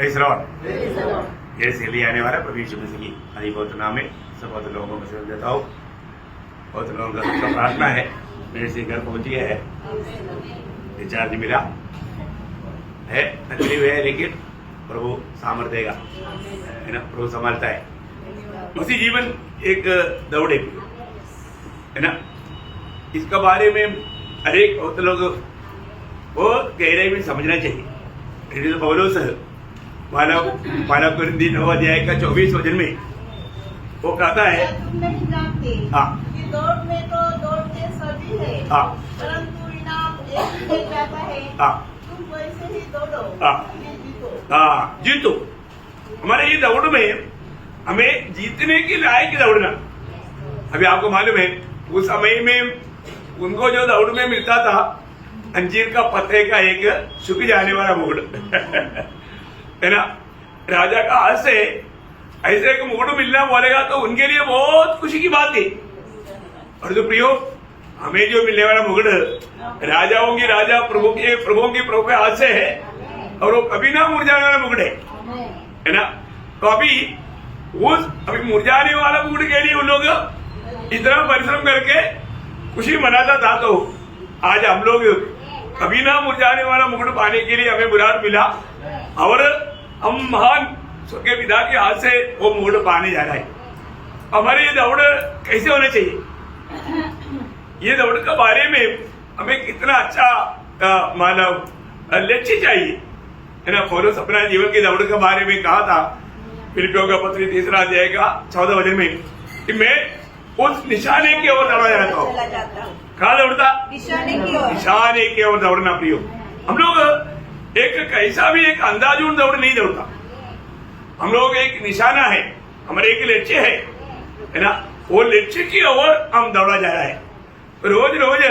ये से आने वाला प्रभु यीशु मसीह की अधिभौत नाम में सब बहुत लोगों को सेवा देता हूँ। बहुत लोगों का सबका प्रार्थना है मेरे से घर पहुंची है, रिचार्ज मिला है, तकलीफ है, लेकिन प्रभु सामर्थ्य देगा, है ना। प्रभु संभालता है। उसी जीवन एक दौड़े है ना, इसका बारे में अनेक बहुत लोग बहुत गहराई में समझना चाहिए। पौलुस मानव कुरिन्थी 9 अध्याय का 24 वचन में वो कहता है, तुम नहीं जानते कि दौड़ में तो दौड़ते सभी है, परंतु इनाम एक ही मिल जाता है। तुम वैसे ही दौड़ो, जीतो। हमारे ये दौड़ में हमें जीतने के लायक दौड़ना। अभी आपको मालूम है उस समय में उनको जो दौड़ में मिलता था अंजीर का पत्ते का एक सूख जाने वाला मुकुट है ना। राजा का हाथ से ऐसे एक मुकुट मिलना बोलेगा तो उनके लिए बहुत खुशी की बात थी। और जो प्रियो, हमें जो मिलने वाला मुकुट राजाओं की राजा, प्रभु के हाथ से है, और वो कभी ना मुरझाने वाला मुकुट है ना। तो अभी मुरझाने वाला मुकुट के लिए उन लोग इतना परिश्रम करके खुशी मनाता था, तो आज हम लोग कभी ना मुरझाने वाला मुकुट पाने के लिए हमें बुलाहट मिला, और हम महान स्वर्गीय पिता के हाथ से वो मुकुट पाने जा रहा है। हमारे ये दौड़ कैसे होना चाहिए, ये दौड़ के बारे में हमें कितना अच्छा मानव लक्ष्य चाहिए, है ना। पौलुस अपना जीवन के दौड़ के बारे में कहा था फिलिपियों का पत्र 3 अध्याय का 14 वचन में कि मैं उस निशाने की ओर दौड़ा जाता हूँ। कहाँ दौड़ता? निशाने की ओर दौड़ना। प्रियो, हम लोग एक कैसा भी एक अंदाजून दौड़ नहीं दौड़ता। हम लोग एक निशाना है, हमारे एक लक्ष्य है ना। वो लक्ष्य की ओर हम दौड़ा जा रहा है। रोज रोज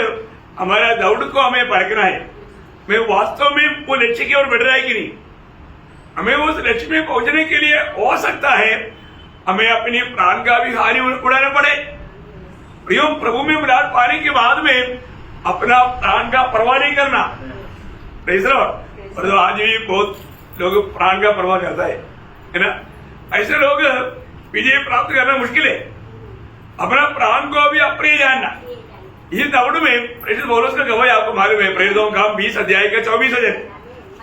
हमारा दौड़ को हमें परखना है, मैं वास्तव में वो लक्ष्य की ओर बढ़ रहा है कि नहीं। हमें उस लक्ष्य में पहुंचने के लिए हो सकता है हमें अपनी प्राण का भी हानि उड़ाना पड़े। प्रियो, प्रभु में बुलाहट पाने के बाद में अपना प्राण का परवाह नहीं करना। और तो आज भी बहुत लोग प्राण का परवाह करता है ना। ऐसे लोग विजय प्राप्त करना मुश्किल है। अपना प्राण को भी अप्रिय जानना। ये दौड़ में प्रेरित पौलुस का गवाही आपको मालूम है, प्रेरितों का 20 अध्याय का 24 वचन,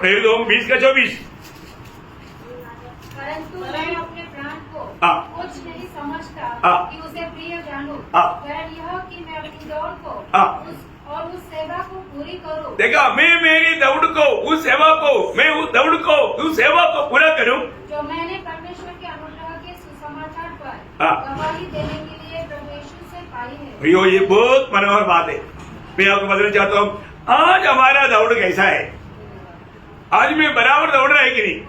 प्रेरितों 20 का 24। परंतु मैं अपने प्राण को कुछ नहीं समझता कि उसे प्रिय जानूं, वरन यह कि मैं अपनी दौड़ को और उस सेवा को पूरी करूं। देखा, मैं मेरी दौड़ को, उस सेवा को, मैं उस दौड़ को, उस सेवा को पूरा करूं जो मैंने परमेश्वर के अनुग्रह के सुसमाचार पर गवाही देने के लिए प्रभु यीशु से पाई है। प्रियो, ये बहुत मनोहर बात है। मैं आपको बताना चाहता हूँ आज हमारा दौड़ कैसा है। आज में बराबर दौड़ रहा है कि नहीं,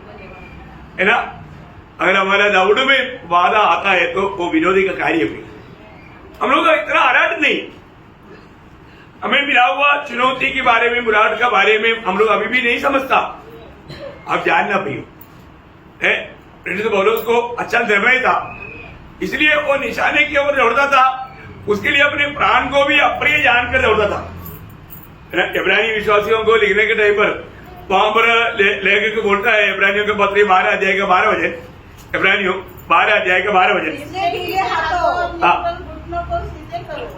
है ना। अगर हमारा दौड़ में वादा आता है तो वो विनोदी का कार्य भी। हम लोग का इतना आराट नहीं, हमें मिला हुआ चुनौती के बारे में, बुलाहट के बारे में हम लोग अभी भी नहीं समझता। आप जानना प्रियो है, प्रेरित पौलुस को अच्छा निर्णय था, इसलिए वो निशाने की ओर दौड़ता था। उसके लिए अपने प्राण को भी अप्रिय जानकर दौड़ता था। इब्रानी विश्वासियों को लिखने के टाइम पर वहां पर लेखक को बोलता है, इब्रानियों के पत्र 12 अध्याय का 12 वचन, इब्रानियों 12 अध्याय का 12 वचन।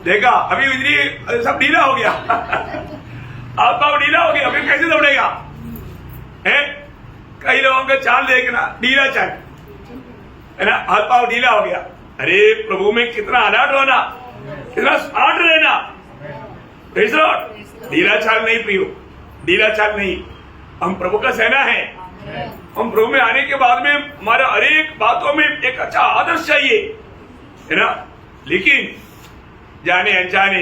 देखा, अभी इतनी सब ढीला हो गया हाथ पाव ढीला हो गया, अभी कैसे दौड़ेगा है। कई लोगों का चाल देखना, ढीला चाल है ना, हाथ पाव ढीला हो गया। अरे प्रभु में कितना अलर्ट होना, कितना स्मार्ट रहना। ढीला चाल नहीं प्रियो, ढीला चाल नहीं। हम प्रभु का सेना है। हम प्रभु में आने के बाद में हमारा हरेक बातों में एक अच्छा आदर्श चाहिए, है ना। लेकिन जाने अनजाने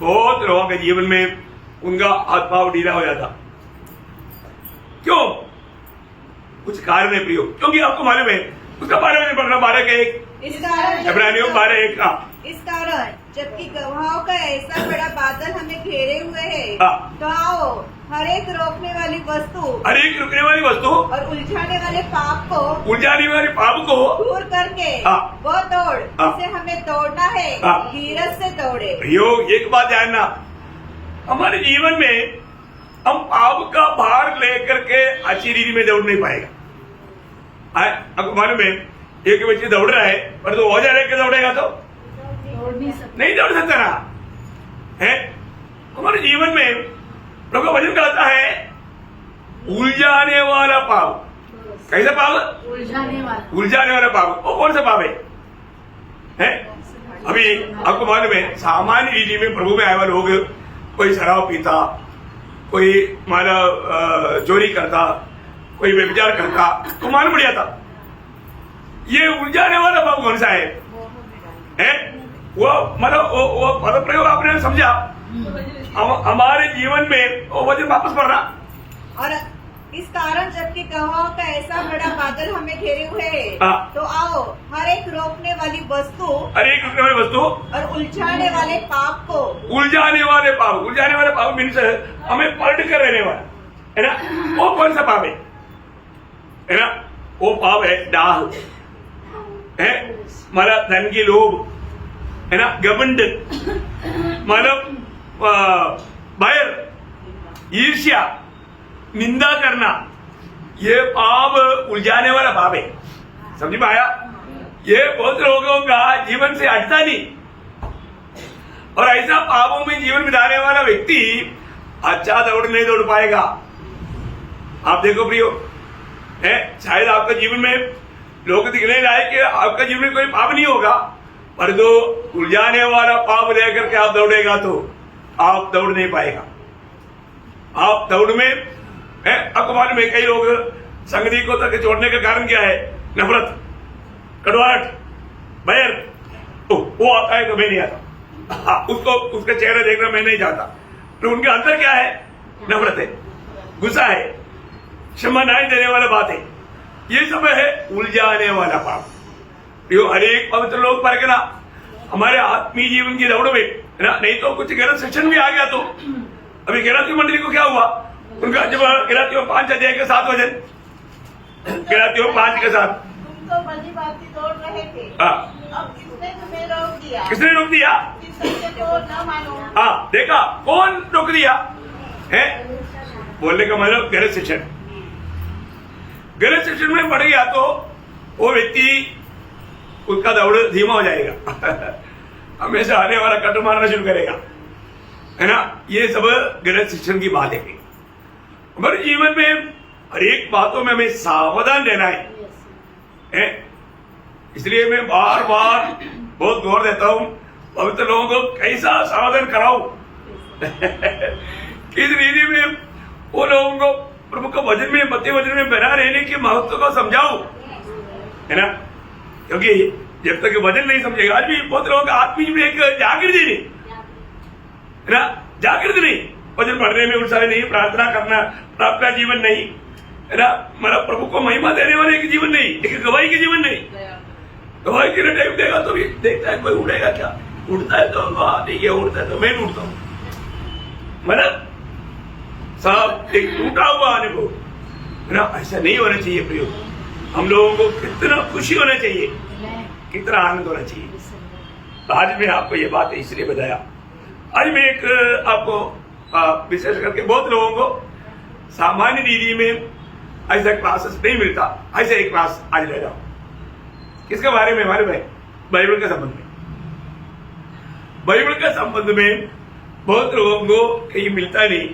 बहुत लोगों के जीवन में उनका हाथ पाव ढीला हो जाता। क्यों? कुछ कारण है प्रियो, क्योंकि आपको मालूम है उसका 12 वचन पढ़ना, 12 का 1, इब्रानियों 12:1 का। इस कारण जबकि गवाहों का ऐसा बड़ा बादल हमें घेरे हुए है, तो आओ हर एक रोकने वाली वस्तु, हर एक रुकने वाली वस्तु और उलझाने वाले पाप को दूर करके वो दौड़ जिसे हमें दौड़ना है धीरज से दौड़े। प्रियो, एक बात जानना, हमारे जीवन में हम पाप का भार लेकर के अच्छी रीति में दौड़ नहीं पाएगा। आपको मालूम है एक व्यक्ति दौड़ रहा है पर तो औजार लेके दौड़ेगा तो नहीं दौड़ सकता ना है। हमारे जीवन में प्रभु का वचन कहता है उलझाने वाला पाप। कैसा पाप? उलझाने वाला पाप। वो कौन सा पाप है? अभी आपको मालूम है सामान्य रीति में प्रभु में आए वाले लोग कोई शराब पीता, कोई माना चोरी करता, कोई व्यभिचार करता तो मालूम पड़ जाता। ये उलझाने वाला पाप कौन सा है? वो मतलब वो पद प्रयोग आपने समझा। हमारे जीवन में वो वचन वापस पढ़ना। और इस कारण जबकि गवाहों का ऐसा बड़ा बादल हमें घेरे हुए है तो आओ हर एक रोकने वाली वस्तु और उलझाने वाले पाप मीन्स हमें पलट कर रहने वाला है ना। वो कौन सा पाप है ना? वो पाप है डाह है, मारा धन की लोभ है ना, घमंड, मतलब भय, ईर्ष्या, निंदा करना। ये पाप उलझाने वाला पाप है। समझ में आया? ये बहुत लोगों का जीवन से हटता नहीं और ऐसा पापों में जीवन बिताने वाला व्यक्ति अच्छा दौड़ नहीं दौड़ पाएगा। आप देखो प्रियो है, शायद आपका जीवन में लोग दिखने लायक कि आपका जीवन में कोई पाप नहीं होगा, पर जो उलझाने वाला पाप लेकर के आप दौड़ेगा तो आप दौड़ नहीं पाएगा। आप दौड़ में है, आपको मालूम है कई लोग संगति को तक छोड़ने का कारण क्या है? नफरत, कड़वाहट, बैर। वो आता है तो मैं नहीं आता, उसको उसका चेहरा देखना मैं नहीं चाहता। तो उनके अंदर क्या है? नफरत है, गुस्सा है, क्षमा नहीं देने वाला बात है। ये सब है उलझाने वाला पाप। यो हर एक पवित्र लोग पर के ना हमारे आत्मीय जीवन की दौड़ में ना, नहीं तो कुछ गलत शिक्षण भी आ गया। तो अभी गलातियों मंडली को क्या हुआ? उनका जब गलातियों 5 अध्याय के 7 वचन, गलातियों 5 के 7, तुम तो भली भांति दौड़ रहे थे, अब किसने तुम्हें रोक दिया? किसने रोक दिया? कि सत्य को न मानो। देखा कौन रोक दिया है? बोलने का मतलब गलत शिक्षण। गलत शिक्षण में पड़ गया तो वो व्यक्ति उसका दौड़ धीमा हो जाएगा हमेशा आने वाला कट मारना शुरू करेगा, है ना। ये सब गलत शिक्षण की बात है। हमारे जीवन में हर एक बातों में हमें सावधान रहना है। इसलिए मैं बार बार बहुत गौर देता हूं पवित्र लोगों को कैसा सावधान कराऊं किस रीति में वो लोगों को प्रभु के वचन में, मत्ती वचन में बना रहने के महत्व को समझाऊं, है ना। क्योंकि जब तक वचन नहीं समझेगा, आज भी बहुत लोगों का आत्मीय में एक जागृति नहीं है ना, जागृति नहीं, वचन पढ़ने में उत्साह नहीं, प्रार्थना करना, प्रार्थना जीवन नहीं, है ना, मतलब प्रभु को महिमा देने वाले एक जीवन नहीं, एक गवाही के जीवन नहीं। गवाही के लिए टाइम देगा तो भी देखता है कोई उड़ेगा क्या, उड़ता है तो ठीक है, उड़ता है तो मैं उड़ता हूँ, मतलब सब एक टूटा हुआ अनुभव, है ना। ऐसा नहीं होना चाहिए प्रियो। हम लोगों को कितना खुशी होना चाहिए, कितना आनंद होना चाहिए। आज मैं आपको ये बात इसलिए बताया। आज मैं एक आपको विशेष करके बहुत लोगों को सामान्य रीति में ऐसा क्लासेस नहीं मिलता, ऐसा एक क्लास आज ले जाओ। किसके बारे में? हमारे भाई बाइबल के संबंध में। बाइबल के संबंध में बहुत लोगों को कहीं मिलता नहीं।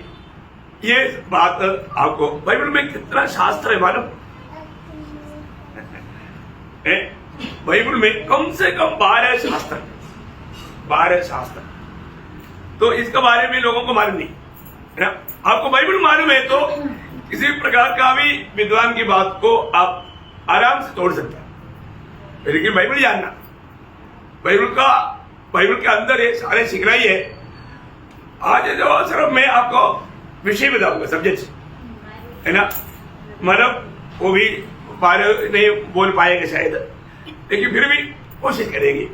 ये बात आपको बाइबल में कितना शास्त्र है मालूम है? बाइबल में कम से कम 12 शास्त्र, 12 शास्त्र। तो इसके बारे में लोगों को मालूम नहीं है ना। आपको बाइबल मालूम है तो किसी प्रकार का भी विद्वान की बात को आप आराम से तोड़ सकते हैं। लेकिन बाइबल जानना, बाइबल के अंदर ये सारे सिखलाई है। आज जो सिर्फ मैं आपको विषय बताऊंगा, सब्जेक्ट, है ना, मतलब वो भी नहीं बोल पाएंगे शायद, लेकिन फिर भी कोशिश करेंगे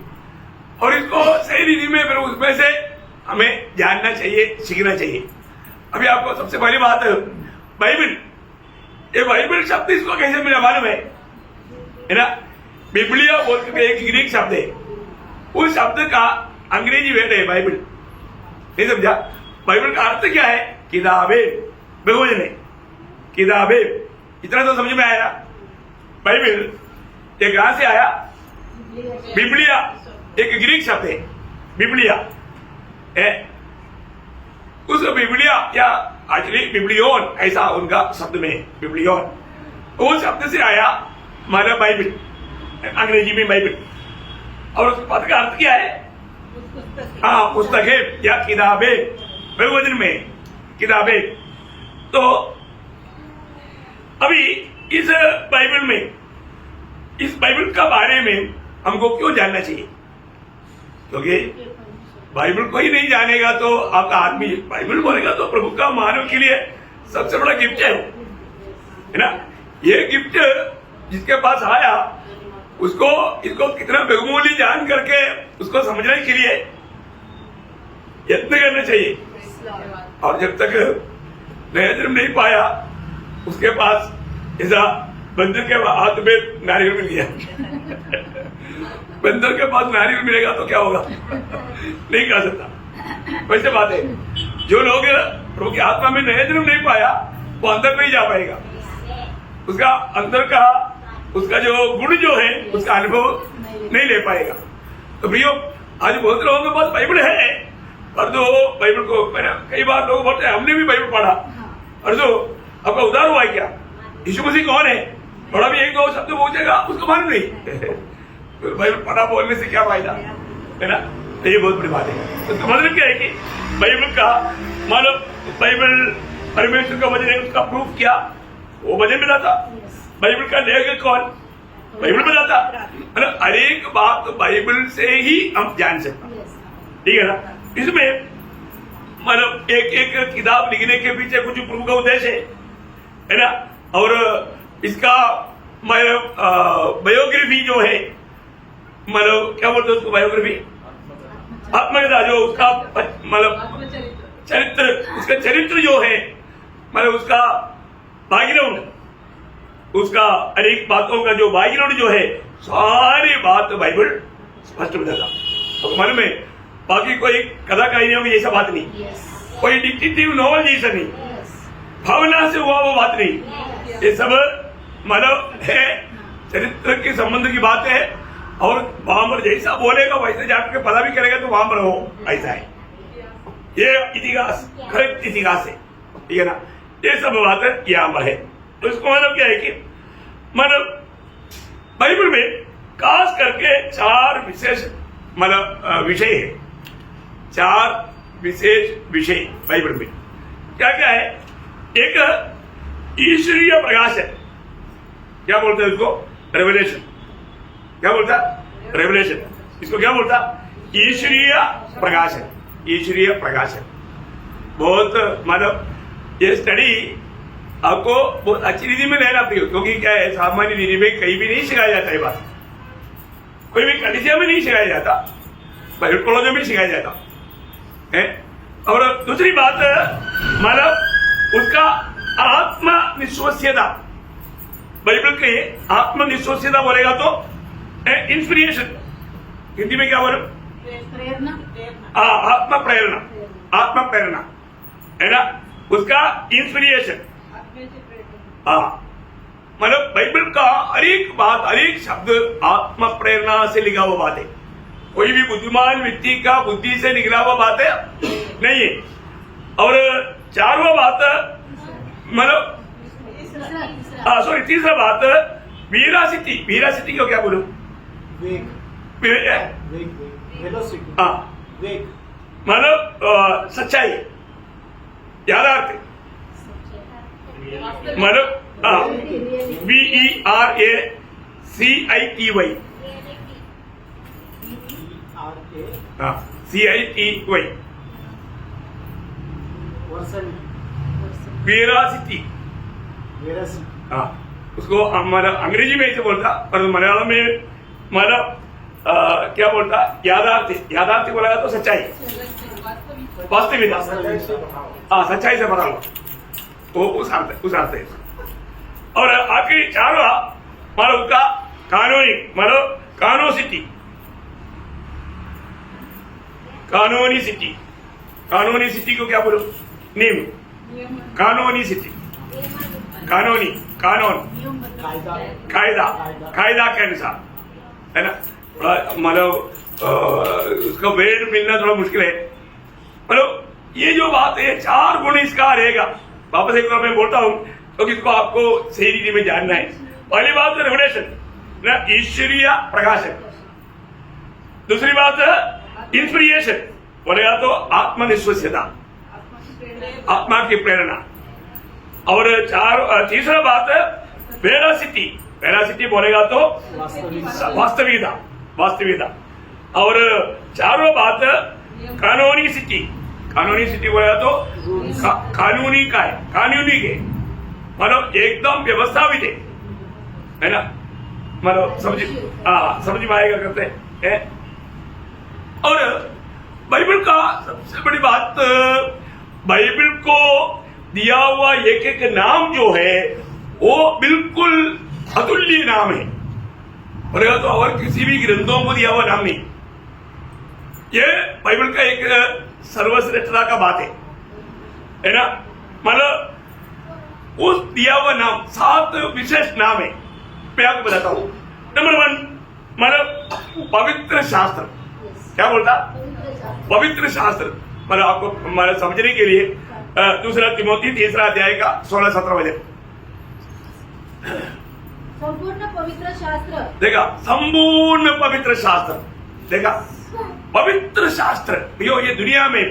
और इसको सही रीति में फिर उसमें से हमें जानना चाहिए, सीखना चाहिए। अभी आपको सबसे पहली बात बाइबल, ये बाइबल शब्द इसको कैसे मिला मालूम है ना। बिब्लिया बोल के एक ग्रीक शब्द है, उस शब्द का अंग्रेजी वर्ड है बाइबल। नहीं समझा? बाइबल का अर्थ क्या है? किताबें, बहुवचन है, किताबें। इतना तो समझ में आया। बाइबल ये कहां से आया? बिब्लिया एक ग्रीक शब्द है, बिब्लिया है। उस बिब्लिया या एक्चुअली बिब्लियोन ऐसा उनका शब्द में बिब्लियोन, वो शब्द से आया हमारा बाइबल, अंग्रेजी में बाइबल। और उस पद का अर्थ क्या है? हाँ, पुस्तकें या किताबें, बहुवचन में किताबें। तो अभी इस बाइबल का बारे में हमको क्यों जानना चाहिए? क्योंकि बाइबल को ही नहीं जानेगा तो आपका आदमी बाइबल बोलेगा तो प्रभु का मानव के लिए सबसे बड़ा गिफ्ट है ना। ये गिफ्ट जिसके पास आया उसको इसको कितना बहुमूल्य जान करके उसको समझने के लिए यत्न करना चाहिए। और जब तक नया जन्म नहीं पाया उसके पास ऐसा बंदर के हाथ में नारियल मिल गया बंदर के पास नारियल मिलेगा तो क्या होगा? नहीं कर सकता। वैसे बात है, जो लोग प्रभु की आत्मा में नया जन्म नहीं पाया वो अंदर नहीं जा पाएगा। उसका अंदर का उसका जो गुण जो है उसका अनुभव नहीं ले पाएगा। तो प्रियो, आज बहुत लोगों के पास बाइबल है पर जो बाइबल को कई बार लोग बोलते हैं हमने भी बाइबल पढ़ा, और जो आपका उद्धार हुआ है क्या? यीशु मसीह कौन है? थोड़ा भी एक दो शब्द पूछेगा उसको मालूम नहीं बाइबल पढ़ा बोलने से क्या फायदा है ना। तो ये बहुत बड़ी बात है। तो मतलब क्या है कि बाइबल का मतलब बाइबल परमेश्वर का वचन है, उसका प्रूफ किया, वो वचन बताता। बाइबल का लेखक कौन? बाइबल बताता। मतलब हर एक बात बाइबल से ही हम जान सकते, ठीक है ना। इसमें मतलब एक एक किताब लिखने के पीछे कुछ प्रभु का उद्देश्य है ना। और इसका बायोग्राफी जो है, मतलब क्या बोलते हैं उसको, बायोग्राफी आत्मकथा, जो उसका मतलब चरित्र, उसका चरित्र जो है, मतलब उसका बैकग्राउंड, उसका अनेक बातों का जो बैकग्राउंड जो है, सारी बात बाइबल स्पष्ट बताता। तो मन में बाकी कोई कथा कहानियों में जैसा बात नहीं, कोई डिटेक्टिव नॉवल जैसा नहीं, भावना से हुआ वो बात नहीं। ये सब मानव है, चरित्र के संबंध की बात है। और वहां पर जैसा बोलेगा वैसे जाकर पता भी करेगा तो वहां पर हो, ऐसा है। ये इतिहास करेक्ट इतिहास है, ठीक है ना। ये सब बात यहाँ पर है। तो इसको मतलब क्या है कि मतलब बाइबल में खास करके 4 विशेष मतलब विषय है, 4 विशेष विषय बाइबल में क्या क्या है। एक ईश्वरीय प्रकाश है, क्या बोलते हैं इसको? रेवलेशन। क्या बोलता? रेवलेशन। इसको क्या बोलता? ईश्वरीय प्रकाश है, ईश्वरीय प्रकाश है। बहुत मतलब ये स्टडी आपको बहुत अच्छी रीति में लेना पड़ेगा, क्योंकि क्या है, सामान्य रीति में कहीं भी नहीं सिखाया जाता है बात, कोई भी कंडीशन में नहीं सिखाया जाता, बाइबल कॉलेजों में सिखाया जाता है। और दूसरी बात मतलब उसका आत्मनिश्वस्यता, बाइबल के आत्मनिश्वस्यता बोलेगा तो इंस्पिरेशन, हिंदी में क्या बोलो? प्रेरणा। आत्मा प्रेरणा, आत्मा प्रेरणा है ना, उसका इंस्पिरेशन। हाँ, मतलब बाइबल का हर एक बात, हर एक शब्द आत्मा प्रेरणा से लिखा हुआ बात है। कोई भी बुद्धिमान व्यक्ति का बुद्धि से निकला हुआ बात है नहीं है। और 4वां बात मतलब तीसरा बात वीरासिटी। वीरासिटी को क्या बोलूं? मतलब सच्चाई, यादार्थ, मतलब CITY, वीरासिटी। हाँ, उसको हमारा अंग्रेजी में ऐसे बोलता, पर मलयालम में मतलब क्या बोलता? यादार्थ। यादार्थ बोला तो सच्चाई, वास्तविकता। हाँ, सच्चाई से भरा हुआ, वो उस अर्थ है। और आखिरी 4वां मतलब उसका कानूनी, मतलब कानोसिटी, कानूनी सिटी। कानूनी सिटी को क्या बोलो? नियम। कानूनी सिटी, कानूनी, कानून, कायदा के अनुसार, है ना। मतलब उसका वेट मिलना थोड़ा मुश्किल है। मतलब ये जो बात है, 4 गुण इसका रहेगा। वापस एक बार मैं बोलता हूँ क्योंकि इसको आपको सही रीति में जानना है। पहली बात रेवलेशन ना, ईश्वरीय प्रकाशन। दूसरी बात इंस्पिरेशन, बोलेगा तो आत्मनिश्वस्यता, आत्मा की प्रेरणा। और तीसरा बात वेरासिटी, वेरासिटी बोलेगा तो वास्तविकता। और चारों बात कानूनीसिटी, कानूनीसिटी बोलेगा तो कानूनी का है, कानूनी के मतलब एकदम व्यवस्थापित है ना। मतलब समझ में आएगा करते हैं। और बाइबल का सबसे बड़ी बात, बाइबल को दिया हुआ एक एक नाम जो है वो बिल्कुल अतुल्य नाम है, बोलेगा तो और किसी भी ग्रंथों को दिया हुआ नाम नहीं। ये बाइबल का एक सर्वश्रेष्ठता का बात है ना। मतलब उस दिया हुआ नाम 7 विशेष नाम है, मैं आपको बताता हूं। नंबर 1 मतलब पवित्र शास्त्र, क्या बोलता पवित्र शास्त्र, मतलब आपको हमारे समझने के लिए दूसरा तिमोथी 3 अध्याय का 16-17 वचन संपूर्ण पवित्र शास्त्र, देखा, संपूर्ण पवित्र शास्त्र, देखा पवित्र शास्त्र। भैया ये दुनिया में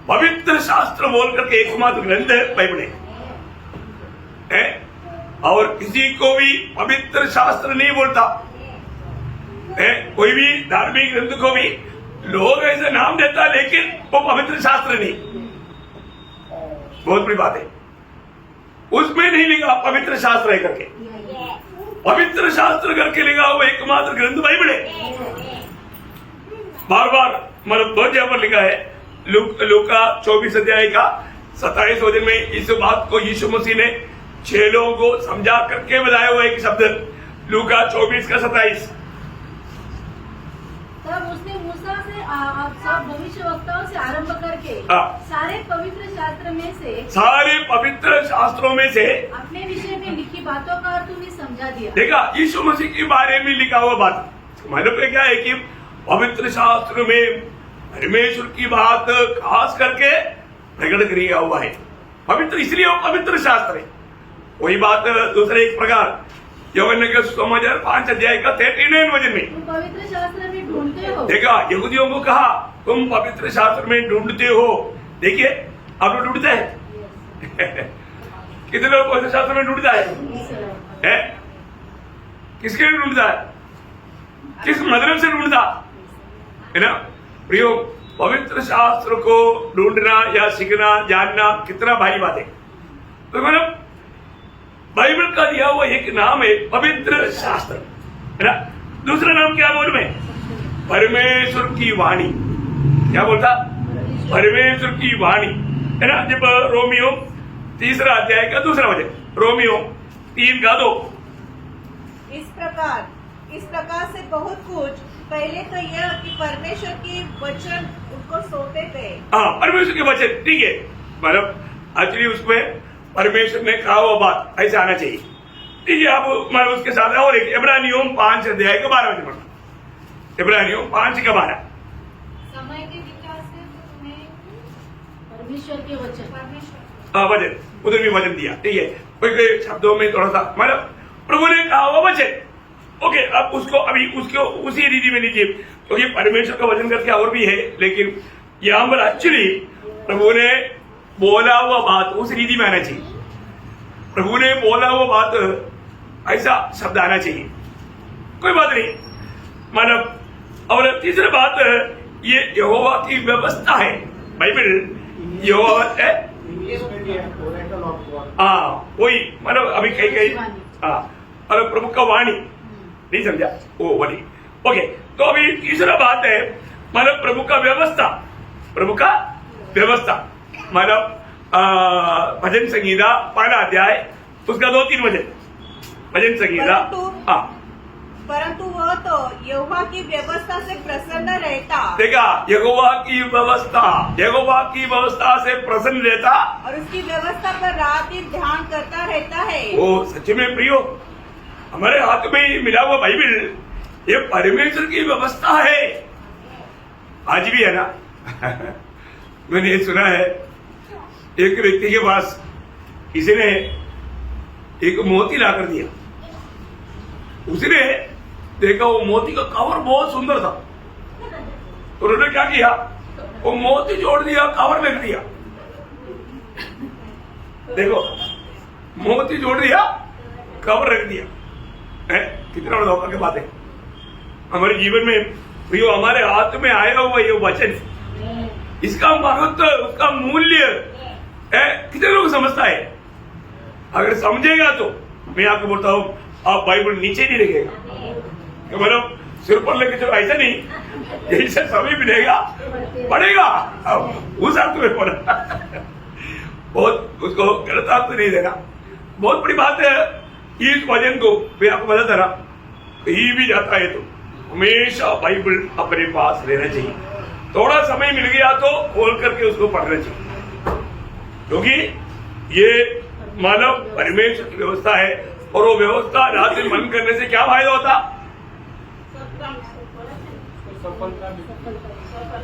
पवित्र शास्त्र बोल करके एकमात्र ग्रंथ है बाइबल है। और किसी को भी पवित्र शास्त्र नहीं बोलता है। कोई भी धार्मिक ग्रंथ को भी लोग ऐसे नाम देता है, लेकिन वो पवित्र शास्त्र नहीं। बहुत बड़ी बात है, उसमें नहीं लिखा पवित्र शास्त्र है करके। पवित्र शास्त्र करके लिखा हुआ एकमात्र ग्रंथ बाइबल है। बार बार मतलब 2 जगह पर लिखा है। लूका 24 अध्याय का 27 वचन में इस बात को यीशु मसीह ने 6 लोगों को समझा करके बताया हुआ एक शब्द, लूका 24 का 27। तब उसने मूसा से सब भविष्यवक्ताओं से आरंभ करके सारे पवित्र शास्त्रों में से अपने विषय में लिखी बातों का अर्थ उन्हें समझा दिया। देखा, यीशु मसीह के बारे में लिखा हुआ बात मतलब क्या है कि पवित्र शास्त्र में परमेश्वर की बात खास करके प्रकट किया हुआ है। पवित्र इसलिए वो पवित्र शास्त्र है। वही बात दूसरे एक प्रकार यूहन्ना के सुसमाचार 5 अध्याय का 39 वचन में, तुम पवित्र शास्त्र में ढूंढते हो। देखा, यहूदियों को कहा तुम पवित्र शास्त्र में ढूंढते हो। देखिए, आप लोग ढूंढते हैं कितने लोग पवित्र शास्त्र में ढूंढता है? किसके लिए ढूंढता है? किस मतलब से ढूंढता है ना। प्रियो, पवित्र शास्त्र को ढूंढना या सीखना जानना कितना भारी बात है। तो मतलब बाइबल का दिया हुआ एक नाम है पवित्र शास्त्र, है ना। दूसरा नाम क्या बोल में? परमेश्वर की वाणी। क्या बोलता? परमेश्वर की वाणी, है ना। जब रोमियो 3 अध्याय का 2 वचन, रोमियो 3 का 2। इस प्रकार से बहुत कुछ पहले तो यह कि परमेश्वर की वचन उनको सौंपे गए। हाँ, परमेश्वर के वचन, ठीक है। मतलब एक्चुअली उसमें परमेश्वर ने कहा हुआ बात ऐसे आना चाहिए, ठीक है। आप मतलब उसके साथ और एक इब्रानियों 5 अध्याय का 12 वचन पढ़ना। इब्रानियों 5 का 12। समय के विकास से तुम्हें परमेश्वर के वचन, वचन, उधर भी वचन दिया, ठीक है। कोई शब्दों में थोड़ा सा मतलब प्रभु ने कहा हुआ वचन, ओके। अब उसको अभी उसको उसी रीति में लीजिए, क्योंकि परमेश्वर का वचन करके और भी है, लेकिन यहाँ पर एक्चुअली प्रभु ने बोला हुआ बात उस रीति में आना चाहिए। प्रभु ने बोला हुआ बात ऐसा शब्द आना चाहिए, कोई बात नहीं मतलब। और तीसरी बात, ये यहोवा की व्यवस्था है। बाइबल यहोवा है, हाँ वही मतलब अभी कहीं हाँ, और प्रभु का वाणी नहीं समझा वो वाली, ओके। तो अभी तीसरा बात है मतलब प्रभु का व्यवस्था, प्रभु का व्यवस्था मतलब भजन संगीता 1 अध्याय उसका 2-3 वचन। भजन संगीता, हाँ। परंतु वह तो यहोवा की व्यवस्था से प्रसन्न रहता। देखा, यहोवा की व्यवस्था से प्रसन्न रहता और उसकी व्यवस्था पर रात दिन ध्यान करता रहता है। वो सच में प्रियो हमारे हाथ में मिला हुआ बाइबल ये परमेश्वर की व्यवस्था है, आज भी है ना। मैंने ये सुना है, एक व्यक्ति के पास किसी ने एक मोती ला कर दिया, उसने देखा वो मोती का कवर बहुत सुंदर था, तो उन्होंने क्या किया, वो मोती जोड़ दिया, कवर फेंक दिया। देखो, मोती जोड़ दिया, कवर रख दिया, है कितना बड़ा धोखा की बात है। हमारे जीवन में जो हमारे हाथ में आया हुआ ये वचन, इसका महत्व, उसका मूल्य है, कितने लोग समझता है। अगर समझेगा तो मैं आपको बोलता हूं, आप बाइबल नीचे नहीं रखेगा, मतलब सिर पर लेके चलो, ऐसा नहीं, जैसे समय मिलेगा पढ़ेगा, उस अर्थ में पढ़ा। बहुत उसको गलत अर्थ नहीं देना। बहुत बड़ी बात है, इस वचन को मैं आपको बता रहा, कहीं भी जाता है तो हमेशा बाइबल अपने पास रहना चाहिए। थोड़ा समय मिल गया तो खोल करके उसको पढ़ना चाहिए, क्योंकि ये मानव परमेश्वर की व्यवस्था है, और वो व्यवस्था रात दिन मन करने से क्या फायदा होता।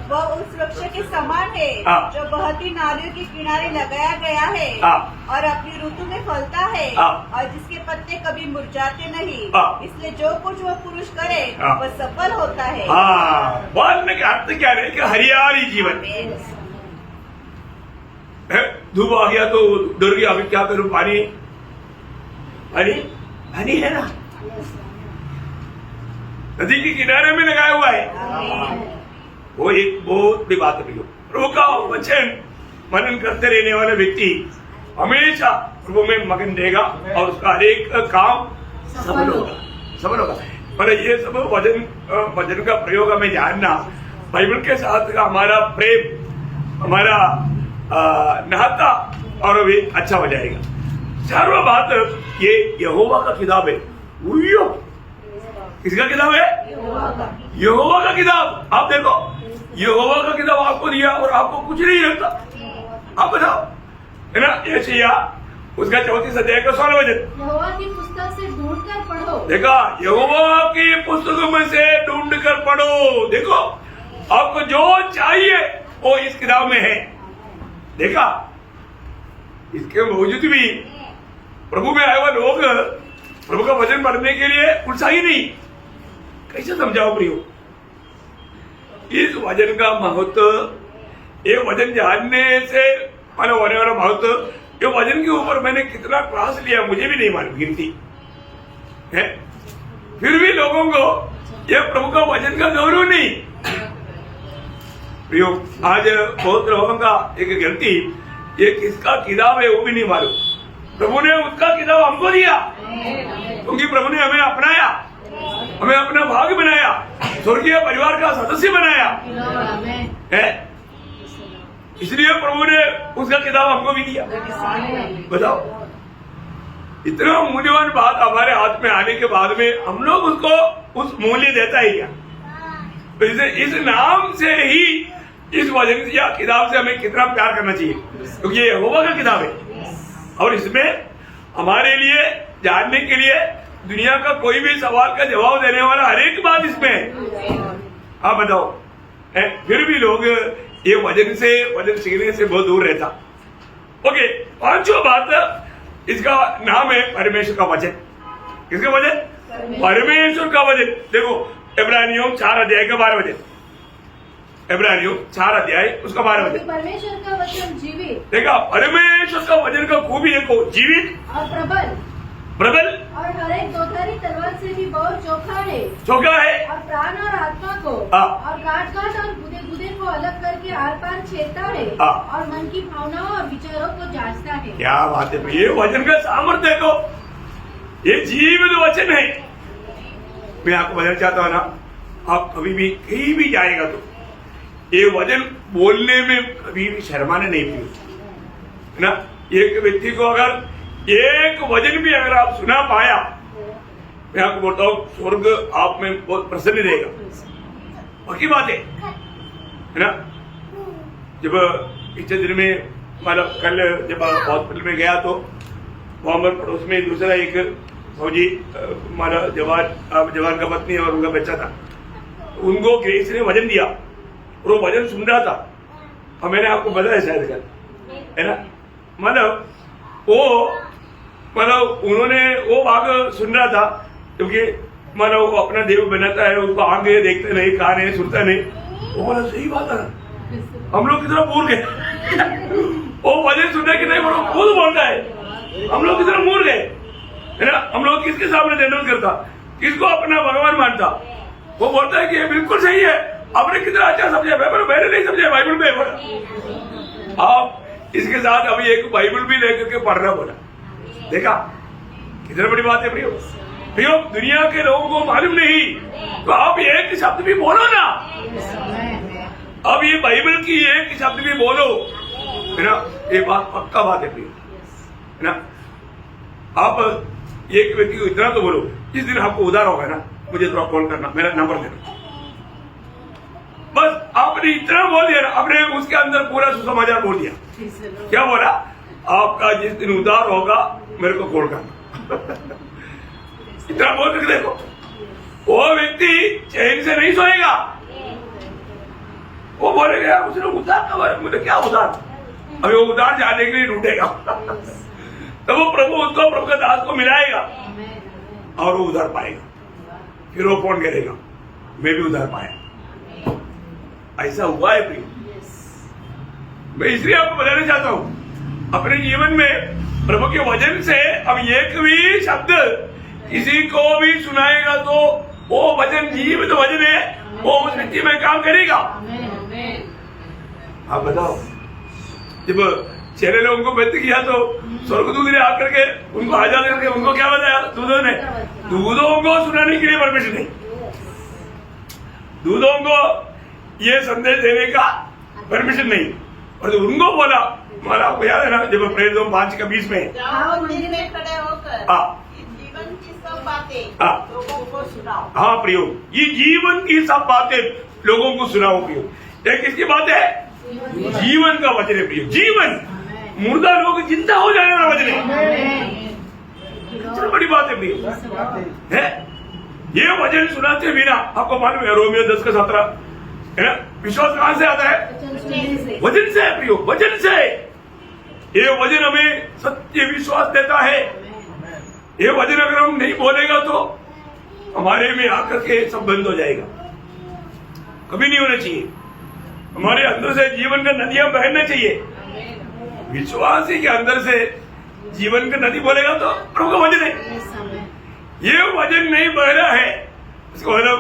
वो उस वृक्ष के समान है जो बहती नालियों के किनारे लगाया गया है और अपनी ऋतु में फलता है और जिसके पत्ते कभी मुरझाते नहीं, इसलिए जो कुछ वो पुरुष करे वह सफल होता है। बोलने का अर्थ क्या है कि हरियाली जीवन। धूप आ गया तो डर गया, अभी क्या करूं, पानी पानी पानी है ना, नदी के किनारे में लगाया हुआ है। वो एक बहुत बड़ी बात है। प्रभु का वचन मनन करते रहने वाला व्यक्ति हमेशा प्रभु में मगन रहेगा और उसका हर एक काम सफल होगा। पर ये सब वचन का प्रयोग हमें जानना, बाइबल के साथ का हमारा प्रेम, हमारा नाता और भी अच्छा हो जाएगा। सर्व बात ये यहोवा का किताब है। किसका किताब है? यहोवा का किताब। आप देखो, यहोवा का किताब आपको दिया और आपको कुछ नहीं लगता। आप बताओ, है ना? यशायाह उसका 34 अध्याय का 16 वचन, यहोवा की पुस्तक से ढूंढ कर पढ़ो। देखा, यहोवा की पुस्तकों में से ढूंढ कर पढ़ो। देखो, आपको जो चाहिए वो इस किताब में है। देखा, इसके बावजूद भी प्रभु में आए हुए लोग प्रभु का वचन पढ़ने के लिए उत्साही नहीं। कैसे समझाओ प्रियो? इस वचन का महत्व, ये वचन जानने से मानो होने वाला महत्व, ये वचन के ऊपर मैंने कितना क्लास लिया मुझे भी नहीं मालूम, गिनती है। फिर भी लोगों को ये प्रभु का वचन का गौरव नहीं। प्रियो, आज बहुत लोगों का एक गलती, ये किसका किताब है वो भी नहीं मालूम। प्रभु ने उसका किताब हमको दिया, क्योंकि प्रभु ने हमें अपनाया, हमें अपना भाग बनाया, स्वर्गीय परिवार का सदस्य बनाया है। इसलिए प्रभु ने उसका किताब हमको भी दिया। बताओ, इतना मूल्यवान बात हमारे हाथ में आने के बाद में हम लोग उसको उस मूल्य देता ही क्या? तो इस नाम से ही, इस वचन या किताब से हमें कितना प्यार करना चाहिए, क्योंकि ये यहोवा का किताब है और इसमें हमारे लिए जानने के लिए दुनिया का कोई भी सवाल का जवाब देने वाला हर एक बात इसमें है। आप बताओ, फिर भी लोग ये वचन सीखने से बहुत दूर रहता। ओके, पांचवा बात, इसका नाम है परमेश्वर का वचन। किसका वचन? परमेश्वर का वचन। देखो, इब्रानियों 4 अध्याय का 12 वचन, इब्रानियों 4 अध्याय उसका 12 वचन। परमेश्वर का वचन जीवित, देखा, परमेश्वर का वचन का खूबी देखो, जीवित और प्रबल और हर एक दोधारी तलवार से भी बहुत चोखा है और प्राण और आत्मा को और गांठ और गुदे को अलग करके आर पार छेदता है और मन की भावनाओं और विचारों को जांचता है। क्या बात है! ये वचन का सामर्थ्य देखो, ये जीवित वचन है। मैं आपको बताना चाहता हूँ ना, आप कभी भी कहीं भी जाएगा तो ये वचन बोलने में कभी भी शर्माने नहीं है ना। एक व्यक्ति को अगर एक वचन भी अगर आप सुना पाया, मैं आपको बोलता हूँ स्वर्ग आप में बहुत प्रसन्न रहेगा। बाकी बात है ना। जब पिछले दिन में मतलब कल जब हॉस्पिटल में गया तो वहां पर पड़ोस में दूसरा एक फौजी हमारा जवान का पत्नी और उनका बच्चा था, उनको किसी ने वजन दिया और वो वजन सुन रहा था। और मैंने आपको बताया शायद कल, है ना, मतलब उन्होंने वो भाग सुन रहा था, क्योंकि वो अपना देव बनाता है, उसको आगे देखते नहीं, कान नहीं, सुनता नहीं। वो बोला सही बात है, हम लोग कितना मूर्ख गए। वो वजन सुनने की नहीं, वो खुद बोलता है हम लोग कितना मूर्ख गए, है ना। हम लोग किसके सामने दंडवत करता, किसको अपना भगवान मानता। वो बोलता है कि ये बिल्कुल सही है, आपने कितना अच्छा समझा, मैंने नहीं समझा, बाइबल में बोला। आप इसके साथ अभी एक बाइबल भी लेकर के पढ़ना बोला, देखा कितनी बड़ी बात है प्रियो। दुनिया के लोगों को मालूम नहीं, तो आप एक शब्द भी बोलो ना, अब ये बाइबल की एक शब्द भी बोलो, है ना, ये बात पक्का बात है प्रियो, है ना। आप एक व्यक्ति को इतना तो बोलो, जिस दिन आपको उधार होगा ना, मुझे थोड़ा कॉल करना, मेरा नंबर देना, बस आपने इतना बोल दिया ना, आपने उसके अंदर पूरा सुसमाचार बोल दिया। क्या बोला, आपका जिस दिन उधार होगा मेरे को कॉल करना। इतना बोल के देखो, वो व्यक्ति चैन से नहीं सोएगा, वो बोलेगा उसने उधार का, मुझे क्या उधार, अभी वो उधार जाने के लिए ढूंढेगा। तो वो प्रभु के दास को मिलाएगा और वो उधार पाएगा। फिर वो फोन करेगा, मैं भी उधार पाया। ऐसा हुआ है प्रिय। मैं इसलिए आपको बताना चाहता हूं, अपने जीवन में प्रभु के वचन से अब एक भी शब्द किसी को भी सुनाएगा तो वो वचन जीवित वचन है, वो उस व्यक्ति में काम करेगा। आप बताओ, जब चेहरे ने उनको व्यक्त किया तो स्वर्गदूत ने आकर के उनको आजाद करके उनको क्या बताया, दूधों को सुनाने के लिए परमिशन नहीं, दूधों को ये संदेश देने का परमिशन नहीं। और जब उनको बोला, हमारा आपको याद है ना, जब प्रेरितों 5:20 में मंदिर में खड़े होकर जीवन की सब बातें लोगों को सुनाओ। हाँ प्रियो, ये जीवन की सब बातें लोगों को सुनाओ प्रियो। ये किसकी बात है, जीवन का वचन है प्रियो। जीवन, मुर्दा लोग जिंदा हो जाने वाला वचन है, कितनी बड़ी बात है प्रियो, है। ये वचन सुनाते बिना, आपको मालूम है रोमियो 10:17, है ना, विश्वास कहां से आता है, वचन से है प्रियो, वचन से। ये वचन हमें सत्य विश्वास देता है। ये वचन अगर हम नहीं बोलेगा तो हमारे में आकर के सब बंद हो जाएगा, कभी नहीं होना चाहिए। हमारे अंदर से जीवन का नदियां बहना चाहिए। विश्वास ही के अंदर से जीवन का नदी बोलेगा तो प्रभु का वचन है। ये वचन नहीं बह रहा है, उसको मतलब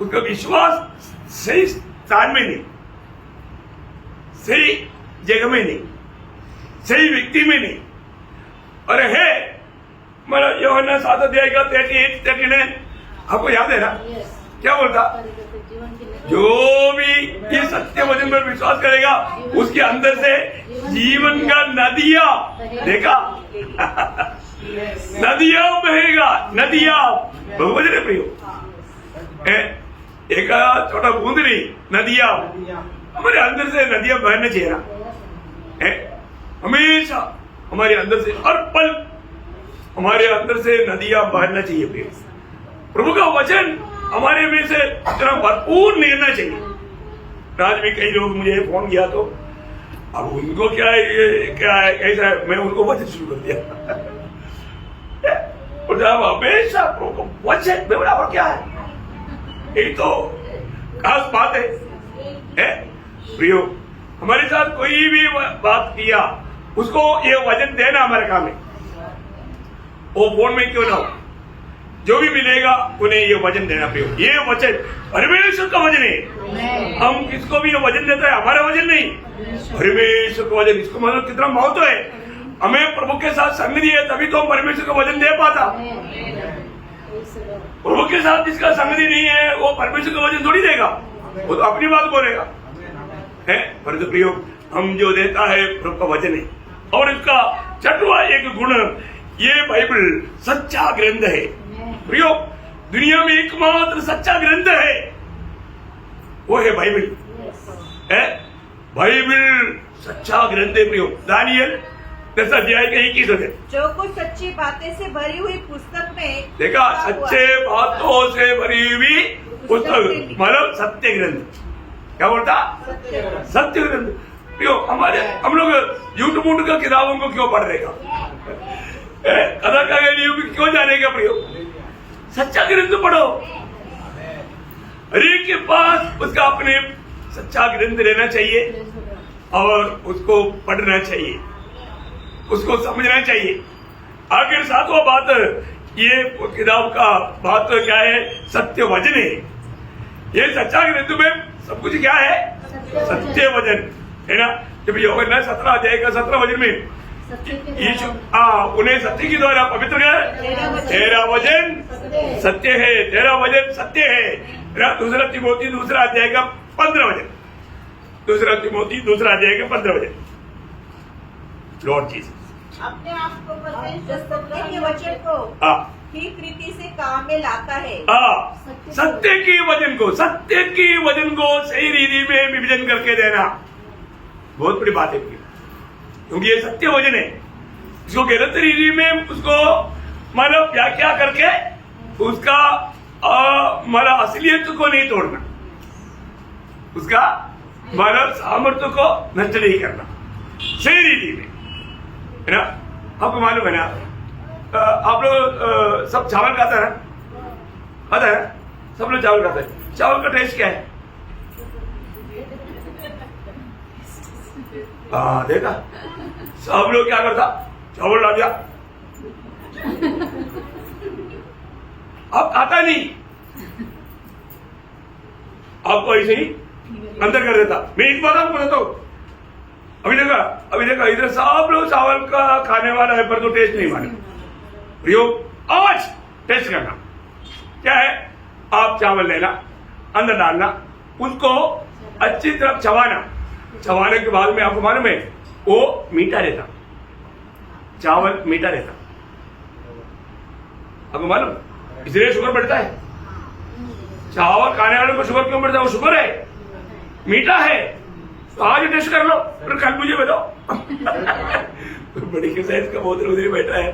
उसका विश्वास सही स्थान में नहीं, सही जगह में नहीं, सही व्यक्ति में नहीं। और है मतलब यूहन्ना 7:38-39, आपको याद है ना, क्या बोलता, जो भी इस सत्य वचन पर विश्वास करेगा उसके अंदर से जीवन का नदियां, देखा नदियां बहेगा, नदियां बहुवचन है प्रियो, एक छोटा बूंद नहीं, नदियां हमारे अंदर से नदियां बहना चाहिए ना, हमेशा हमारे अंदर से हर पल हमारे अंदर से नदियां बहना चाहिए प्रियो। प्रभु का वचन हमारे में से इतना भरपूर निकलना चाहिए। आज में कई लोग मुझे फोन किया तो अब उनको क्या है कैसा है, मैं उनको वचन शुरू कर दिया। और जब हमेशा प्रभु का वचन में बराबर क्या है, यही तो खास बात है प्रियो। हमारे साथ कोई भी बात किया उसको ये वचन देना हमारा काम है, वो फोन में क्यों ना हो, जो भी मिलेगा उन्हें ये वचन देना प्रियो। ये वचन परमेश्वर का वचन है, हम किसको भी ये वचन देता है, हमारा वचन नहीं, परमेश्वर का वचन। इसको मतलब कितना महत्व है, हमें प्रभु के साथ संगति है तभी तो हम परमेश्वर का वचन दे पाता। प्रभु के साथ जिसका संगति नहीं है वो परमेश्वर का वचन थोड़ी देगा, वो तो अपनी बात बोलेगा, है। परंतु प्रियो, हम जो देता है प्रभु का वचन है। और इसका छठवां एक गुण, ये बाइबल सच्चा ग्रंथ है प्रियो। दुनिया में एकमात्र सच्चा ग्रंथ है, वो है बाइबल, है। बाइबल सच्चा ग्रंथ है प्रियो। दानियल 10 अध्याय के 21 वचन। जो कुछ सच्ची बातें से भरी हुई पुस्तक में देखा, लिखा हुआ सच्चे बातों से भरी हुई पुस्तक मतलब सत्य ग्रंथ। क्या बोलता? सत्य ग्रंथ। क्यों हम लोग यूट्यूब का किताबों को क्यों पढ़ रहेगा? कथा का क्यों जानेगा प्रियो? सच्चा ग्रंथ पढ़ो। हर एक के पास उसका अपने सच्चा ग्रंथ रहना चाहिए और उसको पढ़ना चाहिए, उसको समझना चाहिए। आखिर 7वां बात, ये किताब का बात क्या है? सत्य वचन है। ये सच्चा ग्रंथ में सब कुछ क्या है? सत्य वचन है ना। जब यूहन्ना 17 अध्याय का 17 वचन में यीशु उन्हें सत्य के द्वारा पवित्र है, तेरा वचन सत्य है, तेरा वचन सत्य है। दूसरा तिमोथी 2 अध्याय का 15 वचन, दूसरा तिमोथी 2 अध्याय का 15 वचन। लॉर्ड जीसस अपने आप को जो सत्य के वचन को ठीक रीति से काम में लाता है। सत्य की वचन को, सत्य की वचन को सही रीति में विभाजन करके देना बहुत बड़ी बात है, क्योंकि ये सत्य वचन है। इसको गलत रीति में उसको मतलब व्याख्या करके उसका मतलब असलियत को नहीं तोड़ना, उसका मतलब सामर्थ्य को नष्ट नहीं करना, सही रीति में, है ना। आपको मालूम है ना, आप लोग सब चावल खाता है ना? खाता है ना? सब लोग चावल खाते हैं। चावल का टेस्ट क्या है? देखा, सब लोग क्या करता? चावल ला दिया, अब खाता नहीं, आपको ऐसे ही अंदर कर देता। मैं एक बात आपको बताता हूं, अभी देखा इधर सब लोग चावल का खाने वाला है, पर तो टेस्ट नहीं माने। प्रयोग आज टेस्ट करना क्या है? आप चावल लेना, अंदर डालना, उसको अच्छी तरह चबाना। चबाने के बाद में आपको मालूम है वो मीठा रहता, चावल मीठा रहता, आपको मालूम, इसलिए शुगर बढ़ता है। चावल खाने वाले को शुगर क्यों बढ़ता है? वो शुगर है, मीठा है। तो आज टेस्ट कर लो, फिर कल मुझे बताओ। बड़ी के साइज का बोतल उधर बैठा है।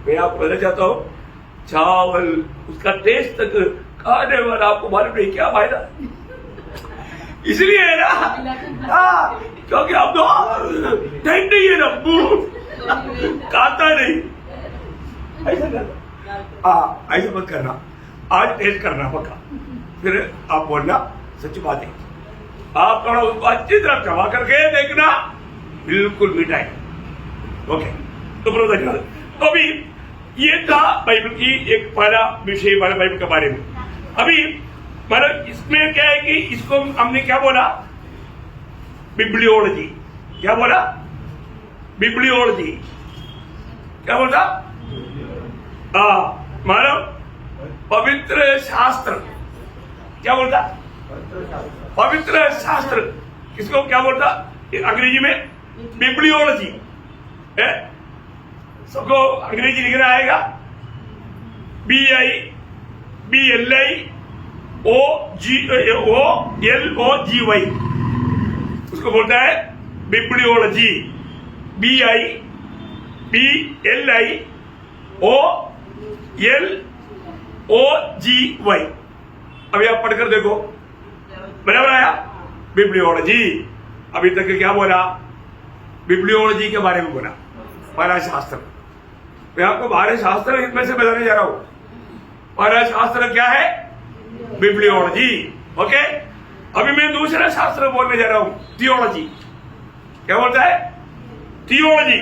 मैं आपको बताना चाहता हूँ, चावल उसका टेस्ट तक खाने वाला आपको मालूम नहीं क्या फायदा। इसलिए है ना, क्योंकि अब तो टाइम नहीं है ना, खाता नहीं। ऐसा मत करना, आज टेस्ट करना पक्का, फिर आप बोलना सच्ची बात है। आप थोड़ा उसको अच्छी तरह चबा करके देखना, बिल्कुल मीठा है। ओके, तो धन्यवाद। तो अभी ये था बाइबल की एक पहला विषय वाला बाइबल के बारे में। अभी मतलब इसमें क्या है कि इसको हमने क्या बोला? बिब्लियोलॉजी। क्या बोला? बिब्लियोलॉजी। क्या बोलता? मतलब पवित्र शास्त्र। क्या बोलता? पवित्र शास्त्र। किसको क्या बोलता अंग्रेजी में? बिब्लियोलॉजी है। सबको अंग्रेजी लिखना आएगा, BIBLIOLOGY, उसको बोलता है बिब्लियोलॉजी। BIBLIOLOGY। अभी आप पढ़कर देखो, बराबर आया? बिब्लियोलॉजी। अभी तक क्या बोला? बिब्लियोलॉजी के बारे में बोला, पहला शास्त्र। मैं आपको 12 शास्त्र इनमें से बताने जा रहा हूं। पहला शास्त्र क्या है? बिब्लियोलॉजी। ओके, अभी मैं दूसरा शास्त्र बोलने जा रहा हूं, थियोलॉजी। क्या बोलता है? Theology,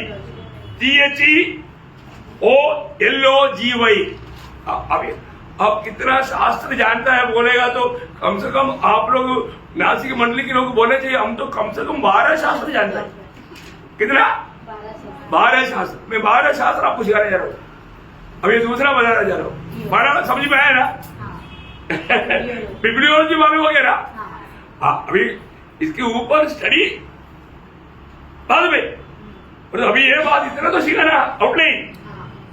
THEOLOGY। अभी अब कितना शास्त्र जानता है बोलेगा तो कम से कम आप लोग नासिक मंडली के लोग बोलने चाहिए, हम तो कम से कम 12 शास्त्र जानते हैं। कितना? 12 शास्त्र। मैं 12 शास्त्र आपको सिखाने जा रहा हूँ। अभी दूसरा बताना जा रहा हूँ। 12 समझ में आया ना? बिब्लियोलॉजी मालूम हो गया ना? हाँ, अभी इसके ऊपर स्टडी बाद में, तो अभी ये बात इतना तो सीखा ना, आउटलाइन।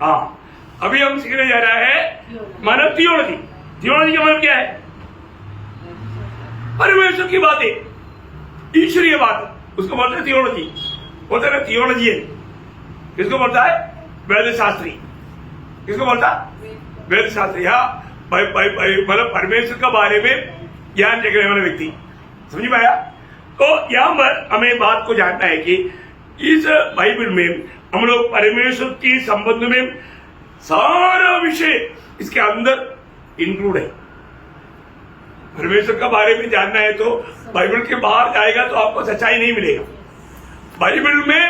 हाँ, अभी हम सीखने जा रहा है मानव थियोलॉजी। थियोलॉजी का मतलब क्या है? परमेश्वर की बातें, ईश्वरीय बात, उसको बोलते हैं थियोलॉजी। बोलते हैं थियोलॉजी है। किसको बोलता है? वेद शास्त्री। किसको बोलता? वेद शास्त्री। हाँ, मतलब परमेश्वर के बारे में ज्ञान रखने वाला व्यक्ति। समझ में आया? तो यहाँ पर हमें बात को जानना है कि इस बाइबल में हम लोग परमेश्वर की संबंध में सारा विषय इसके अंदर इंक्लूड है। परमेश्वर के बारे में जानना है तो बाइबल के बाहर जाएगा तो आपको सच्चाई नहीं मिलेगा। बाइबल में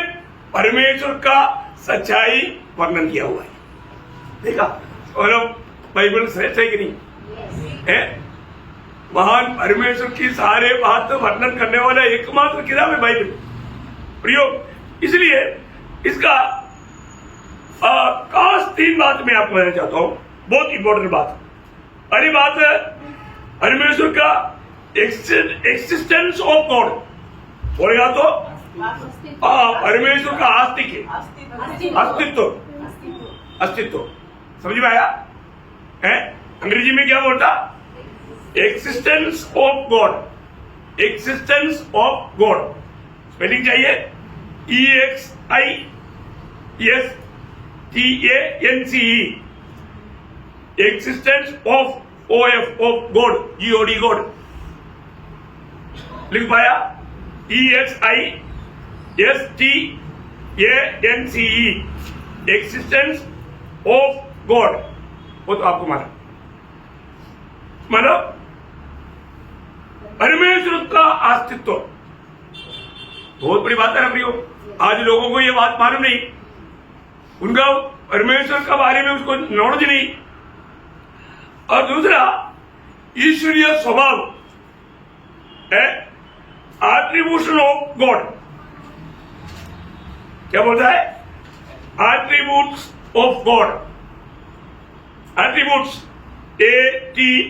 परमेश्वर का सच्चाई वर्णन किया हुआ है। देखा? और बाइबल श्रेष्ठ है कि नहीं है? महान परमेश्वर की सारे बात वर्णन करने वाला एकमात्र किताब है बाइबल। प्रियो, इसलिए इसका खास 3 बात मैं आपको बताना चाहता हूं, बहुत इंपॉर्टेंट बात। पहली बात है परमेश्वर का एक्सिस्टेंस ऑफ गॉड। बोलेगा तो परमेश्वर का अस्तित्व। समझ में आया है? अंग्रेजी में क्या बोलता? Existence of God. Existence of God spelling चाहिए EXISTANCE। Existence of God, GOD God. लिख पाया? EXISTANCE existence of God. वो तो आपको माना मतलब परमेश्वर का अस्तित्व। बहुत बड़ी बात है ना प्रियो। आज लोगों को ये बात मालूम नहीं, उनका परमेश्वर के बारे में उसको नॉलेज नहीं। और दूसरा ईश्वरीय स्वभाव है, एट्रीब्यूशन ऑफ गॉड। क्या बोलता है? Attributes of God. Attributes ATRIBUTES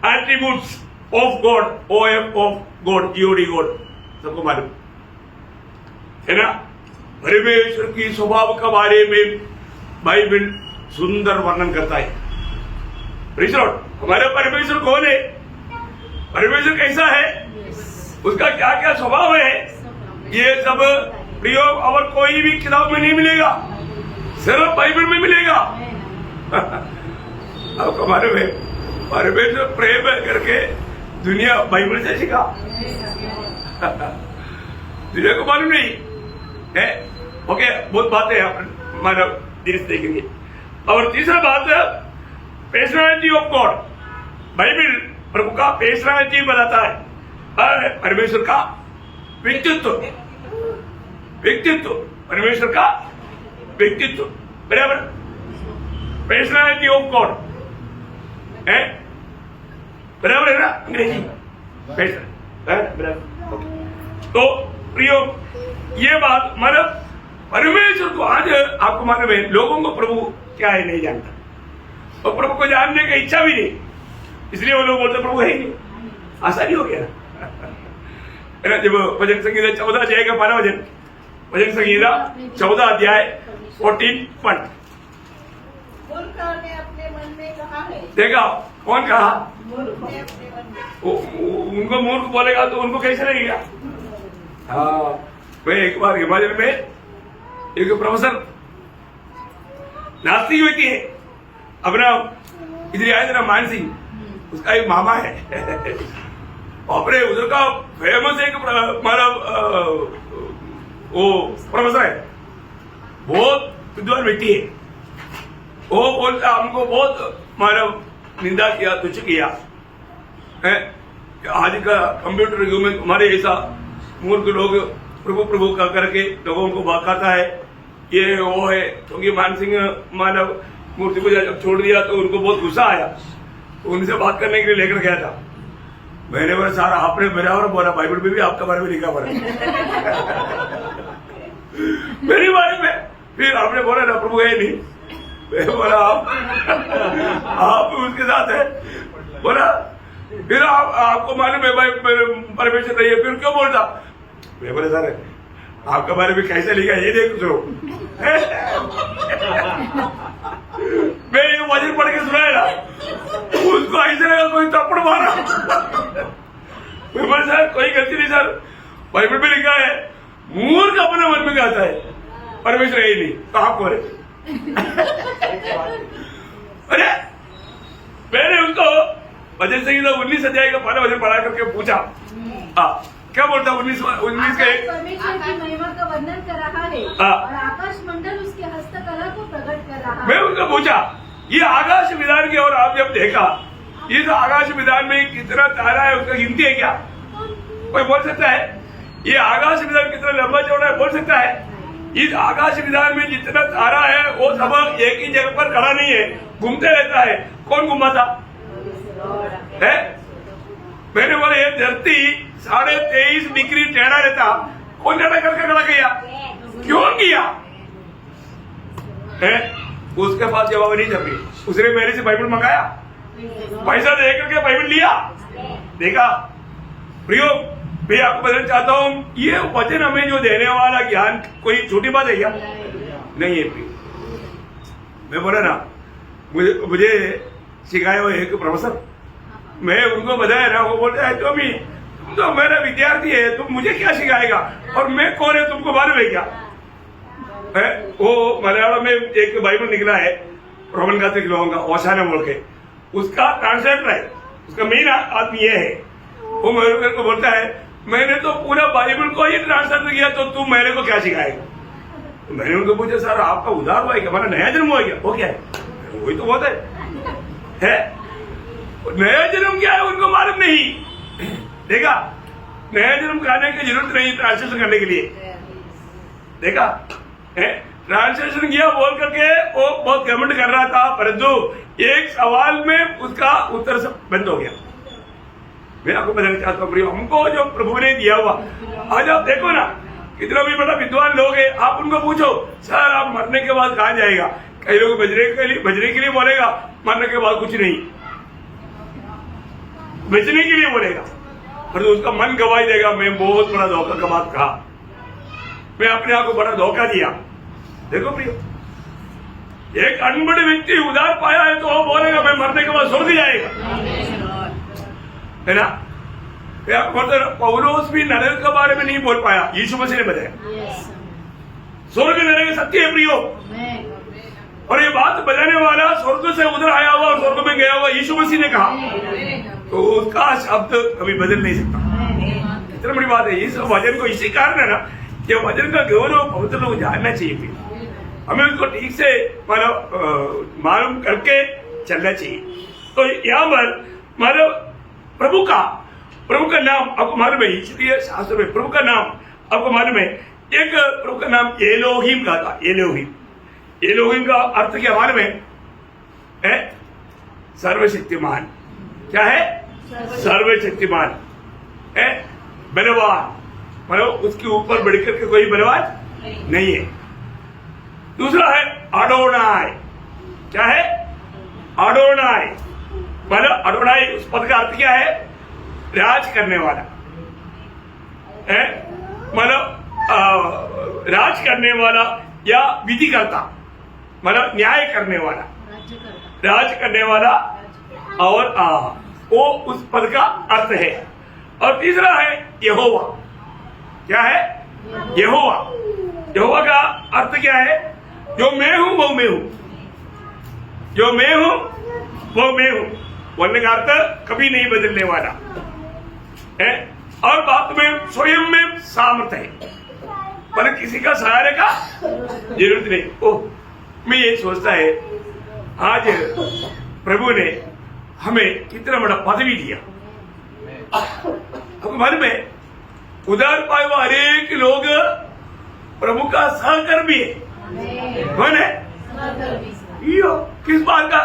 attributes of God, OF of God, GOD God. सबको मालूम है ना? परमेश्वर की स्वभाव के बारे में बाइबल सुंदर वर्णन करता है। हमारे परमेश्वर कौन है? परमेश्वर कैसा है? उसका क्या क्या स्वभाव है? ये सब प्रियो और कोई भी किताब में नहीं मिलेगा, सिर्फ बाइबल में मिलेगा। अब हमारे में परमेश्वर प्रेम करके दुनिया बाइबल से सीखा। दुनिया को मालूम नहीं है। ओके, बहुत बातें मानव धीरे से देखेंगे। और तीसरा बात पर्सनालिटी ऑफ गॉड। बाइबल प्रभु का पर्सनालिटी बताता है, परमेश्वर का व्यक्तित्व। परमेश्वर का व्यक्तित्व बराबर। पर्सनालिटी ऑफ गॉड है बराबर है ना? अंग्रेजी बराबर। तो प्रियो, ये बात मतलब परमेश्वर को आज आपको मालूम है, लोगों को प्रभु क्या है नहीं जानता, और प्रभु को जानने की इच्छा भी नहीं, इसलिए वो लोग बोलते प्रभु है ही नहीं। आसानी हो गया है ना? जब भजन संगीता 14 अध्याय का 12 वचन, भजन संगीता 14 अध्याय 14 पॉइंट। मूर्ख ने अपने मन में कहा है। देखा? कौन कहा? मूर्ख ने अपने मन में। उनको मूर्ख बोलेगा तो उनको कैसे लगेगा? हाँ, मैं एक बार हिमाचल में एक प्रोफेसर नास्तिक व्यक्ति है, अपना इधर आए थे मान सिंह, उसका एक मामा है। अपने उधर का फेमस एक हमारा वो प्रोफेसर है, बहुत विद्वान व्यक्ति है। वो बोलता हमको बहुत हमारा निंदा किया, तुच्छ किया है। आज का कंप्यूटर युग में हमारे ऐसा मूर्ख लोग प्रभु प्रभु का करके लोगों को बहकाता है, ये वो है। क्योंकि मान सिंह मानव मूर्ति को जब छोड़ दिया तो उनको बहुत गुस्सा आया, तो उनसे बात करने के लिए लेकर गया था। मैंने बोला सारा आपने बराबर बोला, बाइबल में भी आपका बारे में लिखा पड़ा मेरे बारे में। फिर आपने बोला ना प्रभु है नहीं, मैं बोला आप उसके साथ है। बोला फिर आपको मालूम है भाई परमेश्वर नहीं है, फिर क्यों बोलता? मैं बोला सर आपके बारे में कैसे लिखा ये देख सुनो। मैं ये वचन पढ़ के सुनाया ना, उसको ऐसे लगा कोई थप्पड़ मारा। मैं बोला सर कोई गलती नहीं सर, बाइबल में लिखा है मूर्ख अपने मन में कहता है परमेश्वर है ही नहीं, कहाँ को है? अरे मैंने उनको भजन संहिता 19 अध्याय का पहला वचन पढ़ा करके पूछा, क्या बोलता 19 का एक, परमेश्वर की महिमा का वर्णन कर रहा है और आकाश मंडल उसके हस्तकला को प्रकट कर रहा है। मैं उनको पूछा ये आकाश विधान की और आप जब देखा इस आकाश विधान में कितना तारा है उसका गिनती है क्या? कोई बोल सकता है? ये आकाश विधान कितना लंबा चौड़ा है बोल सकता है? इस आकाश विधान में जितना तारा है वो सब एक ही जगह पर खड़ा नहीं है, घूमते रहता है। कौन घुमाता है? मैंने बोला ये धरती 23.5 डिग्री टेढ़ा रहता, कौन टेढ़ा करके खड़ा किया? क्यों किया है? उसके पास जवाब नहीं जमी, उसने मेरे से बाइबल मंगाया, पैसा दे करके बाइबल लिया, देखा। प्रियो मैं आपको बताना चाहता हूँ ये वचन हमें जो देने वाला ज्ञान कोई छोटी बात है क्या? नहीं है प्रियो। मैं बोला ना मुझे सिखाया हुआ एक प्रोफेसर, मैं उनको बताया ना, वो बोलते हैं तुम तो मेरा विद्यार्थी है, तुम मुझे क्या सिखाएगा और मैं कौन है तुमको मालूम है क्या? वो मलयालम में एक बाइबल निकला है रोमन कैथोलिक लोगों का ओशाना बोल के, उसका ट्रांसलेटर है, उसका मेन आदमी ये है। वो मेरे को बोलता है मैंने तो पूरा बाइबल को ही ट्रांसलेट किया तो तुम मेरे को क्या सिखाएगा? तो मैंने उनको पूछा सर आपका उद्धार हुआ है क्या, हमारा नया जन्म हुआ क्या? वो क्या है? वही तो बहुत है नया जन्म क्या है उनको मालूम नहीं। देखा नया जन्म खाने की जरूरत नहीं ट्रांसलेशन करने के लिए, देखा ट्रांसलेशन किया बोल करके वो बहुत घमंड कर रहा था, परंतु एक सवाल में उसका उत्तर सब बंद हो गया। मैं आपको बताना चाहता हूँ हमको जो प्रभु ने दिया हुआ, आज आप देखो ना कितना भी बड़ा विद्वान लोग है, आप उनको पूछो सर आप मरने के बाद कहाँ जाएगा? कई लोग बजने के लिए बोलेगा, मरने के बाद कुछ नहीं, बचने के लिए बोलेगा, पर तो उसका मन गवाही देगा मैं बहुत बड़ा धोखा का बात कहा, मैं अपने आप को बड़ा धोखा दिया। देखो प्रियो एक अनपढ़ व्यक्ति उधार पाया है तो वो बोलेगा मैं मरने के बाद स्वर्ग जाएगा, है ना? पौलोस भी नरक के बारे में नहीं बोल पाया, यीशु मसीह ने बताया स्वर्ग नरक सत्य है प्रियो, और ये बात बताने वाला स्वर्ग से उधर आया हुआ और स्वर्ग में गया हुआ यीशु मसीह ने कहा, तो उसका शब्द कभी बदल नहीं सकता। इतना बड़ी बात है इस वचन को, इसी कारण है ना कि वचन का गौरव पवित्र लोग जानना चाहिए, हमें उसको ठीक से मालूम करके चलना चाहिए। तो यहाँ पर मतलब प्रभु का नाम आपको मालूम है, इसलिए शास्त्र में प्रभु का नाम आपको मालूम है। एक प्रभु का नाम एलोहिम का था, एलोहिम का अर्थ क्या मालूम है? सर्वशक्तिमान। क्या है? सर्वशक्तिमान है, बलवान, मतलब उसके ऊपर बढ़कर के कोई बलवान नहीं है। दूसरा है अडोनाय। क्या है? अडोनाय, मतलब अडोनाय उस पद का अर्थ क्या है? राज करने वाला है, मतलब राज करने वाला या विधि करता, मतलब न्याय करने वाला, राज करने वाला, और वो उस पद का अर्थ है। और तीसरा है यहोवा। क्या है? यहोवा का अर्थ क्या है? जो मैं हूं वो मैं हूं, जो मैं हूं वो मैं हूं, बोलने का अर्थ कभी नहीं बदलने वाला है, और बात में स्वयं में सामर्थ्य है, पर किसी का सहारे का जरूरत नहीं। ओह मैं ये सोचता है आज प्रभु ने हमें कितना बड़ा पदवी दिया। आपको मालूम है उधार पाए हुए हरेक लोग प्रभु का सहकर्मी है। कौन है? यो किस बात का?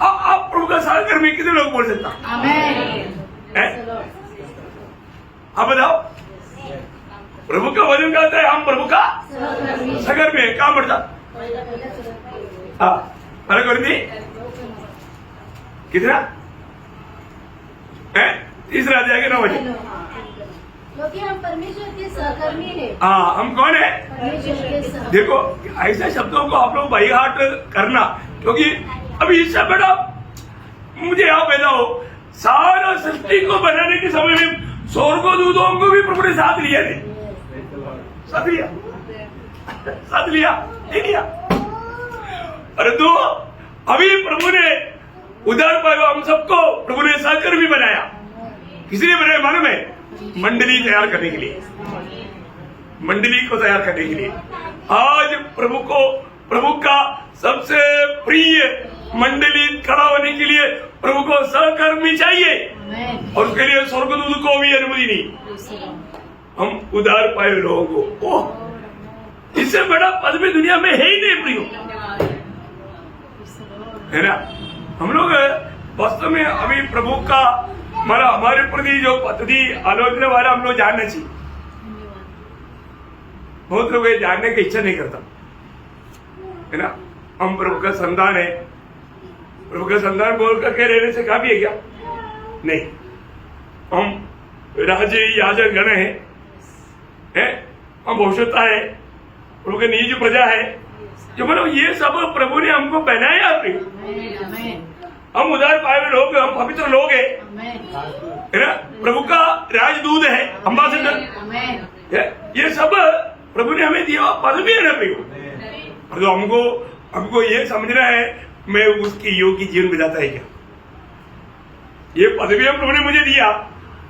आप प्रभु का सहकर्मी कितने लोग बोल सकता है? आप बताओ। प्रभु का वचन कहता है हम प्रभु का सहकर्मी है। कहाँ बढ़ता? कितना है? तीसरा अध्याय के 9 बजे। क्योंकि हम परमेश्वर के सहकर्मी हैं। हम कौन है? परमेश्वर के सहकर्मी। देखो ऐसे शब्दों को आप लोग बाई हार्ट करना, क्योंकि अभी इससे बड़ा मुझे यहाँ पैदा हो सारा सृष्टि को बनाने के समय में स्वर्गदूतों को भी प्रभु ने साथ लिया नहीं, साथ लिया, साथ लिया, नहीं लिया। परंतु अभी प्रभु ने उद्धार पाया हम सबको प्रभु ने सहकर्मी बनाया। किसने बनाया मालूम है? मंडली तैयार करने के लिए, मंडली को तैयार करने के लिए। आज प्रभु का सबसे प्रिय मंडली खड़ा होने के लिए प्रभु को सहकर्मी चाहिए, और उसके लिए स्वर्गदूत को भी अनुमति नहीं। हम उद्धार पाए लोगों को, ओह इससे बड़ा पद भी दुनिया में है ही नहीं प्रियो, है ना। हम लोग वास्तव में अभी प्रभु का हमारे प्रति जो पद्धति आलोचना वाला हम लोग जानना चाहिए। बहुत लोग ये जानने की इच्छा नहीं करता, है ना। हम प्रभु का संतान है, प्रभु का संतान बोल करके रहने से काफी है क्या? नहीं, हम राजे याजक गण है, हम भविष्यता है, प्रभु के निज प्रजा है, जो मतलब ये सब प्रभु ने हमको पहनाया। हम उद्धार पाए हुए लोग, हम पवित्र लोग हैं, है ना। प्रभु का राजदूत है, अम्बासडर, ये सब प्रभु ने हमें दिया पद भी है ना प्रियो। तो हमको ये समझना है मैं उसकी योग्य जीवन बिताता है क्या? ये पदवी प्रभु ने मुझे दिया,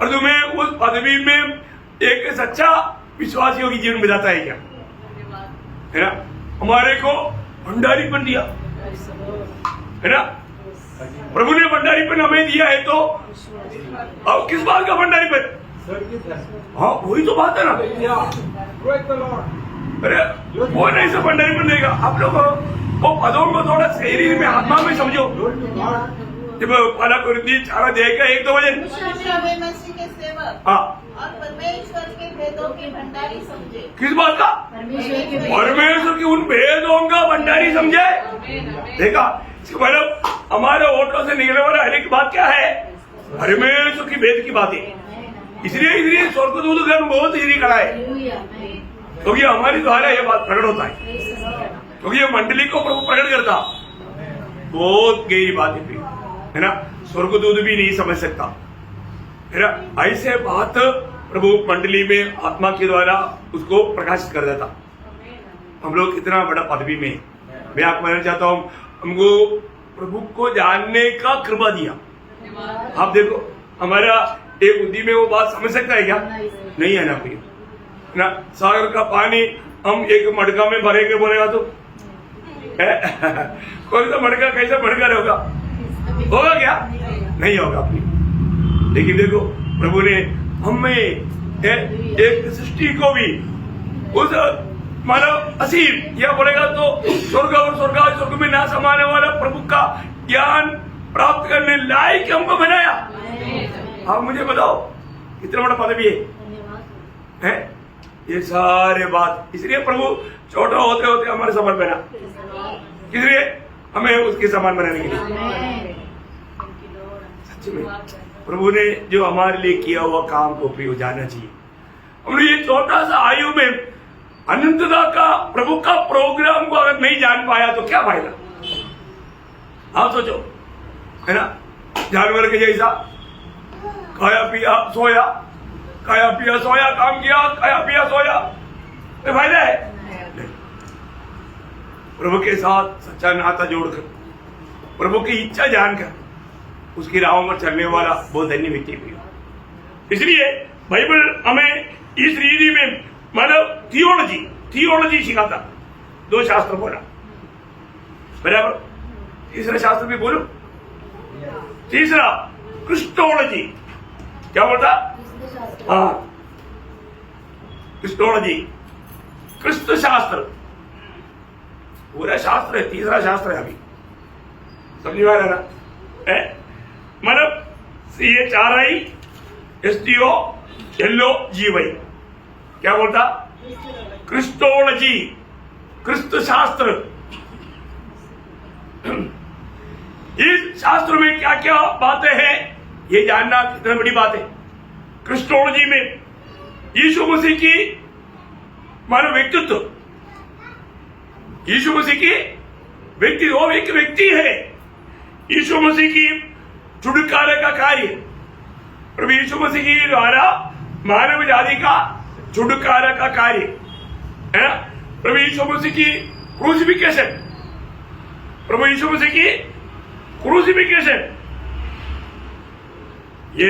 और तो मैं उस पदवी में एक सच्चा विश्वास योग्य जीवन बिताता है क्या? है ना। हमारे को भंडारीपन दिया, है ना। प्रभु ने भंडारीपन हमें दिया है, तो अब किस बात का भंडारीपन? हाँ वही तो बात है ना। अरे वो नहीं सब भंडारीपन देगा। आप लोग वो पदों को थोड़ा शरीर में, आत्मा में समझो। जब पहला कुरिन्थी 4 का 1-2 वचन, हाँ, और परमेश्वर के भेदों की भंडारी समझे। किस बात का? परमेश्वर की उन भेदों का भंडारी समझे। देखा, मतलब हमारे होठों से निकलने वाला हर एक बात क्या है? परमेश्वर की भेद की बातें। इसलिए स्वर्गदूत गण बहुत इजीली खड़ा है, क्योंकि हमारी द्वारा ये बात प्रकट होता है, क्योंकि ये मंडली को प्रभु प्रकट करता। बहुत गहरी बात है ना, स्वर्गदूत भी नहीं समझ सकता, है ना। ऐसे बात प्रभु मंडली में आत्मा के द्वारा उसको प्रकाशित कर देता। हम लोग इतना बड़ा पदवी में, मैं आपको कहना चाहता हूँ, हमको प्रभु को जानने का कृपा दिया। आप देखो, हमारा एक बुद्धि में वो बात समझ सकता है क्या? नहीं है ना प्रिय, ना। सागर का पानी हम एक मटका में भरे के बोलेगा तो कौन सा मटका, कैसा मटका होगा क्या? नहीं होगा अपनी। लेकिन देखो, प्रभु ने हमें एक सृष्टि को भी उस मानव असीम या बोलेगा तो स्वर्ग में ना समाने वाला प्रभु का ज्ञान प्राप्त करने लायक हमको बनाया। आप मुझे बताओ कितना बड़ा पदवी है? ये सारे बात, इसलिए प्रभु छोटा होते होते हमारे समान बना, इसलिए हमें उसके समान बनाने के लिए। सच में प्रभु ने जो हमारे लिए किया हुआ काम को प्रिय जानना चाहिए। हम ये छोटा सा आयु में अनंतता का प्रभु का प्रोग्राम को अगर नहीं जान पाया तो क्या फायदा? आप सोचो, है ना। जानवर के जैसा खाया पिया सोया, खाया पिया सोया, काम किया, खाया पिया सोया, तो फायदा है? प्रभु के साथ सच्चा नाता जोड़कर, प्रभु की इच्छा जानकर उसकी राहों पर चलने वाला बहुत धन्य व्यक्ति है। इसलिए बाइबल हमें इस रीति में मतलब थियोलॉजी सिखाता। 2 शास्त्र बोला, बराबर। तीसरा शास्त्र भी बोलो, तीसरा क्रिस्टोलॉजी। क्या बोलता? हाँ, क्रिस्टोलॉजी, क्रिस्त शास्त्र, पूरा शास्त्र है। तीसरा शास्त्र है, अभी समझ में आ रहा ना? मतलब ये 4I STO LOGY क्या बोलता? क्रिस्टोलॉजी, क्रिस्त शास्त्र। इस शास्त्र में क्या क्या बातें हैं ये जानना कितनी बड़ी बात है। क्रिस्टोलॉजी में यीशु मसीह की मानो व्यक्तित्व, यीशु मसीह की व्यक्ति, वो एक व्यक्ति है। यीशु मसीह की छुटकारे का कार्य, प्रभु यीशु मसीह के द्वारा मानव जाति का छुटकारा का कार्य है ना। प्रभु यीशु मसीह की क्रूसिफिकेशन, प्रभु यीशु मसीह की क्रूसिफिकेशन, ये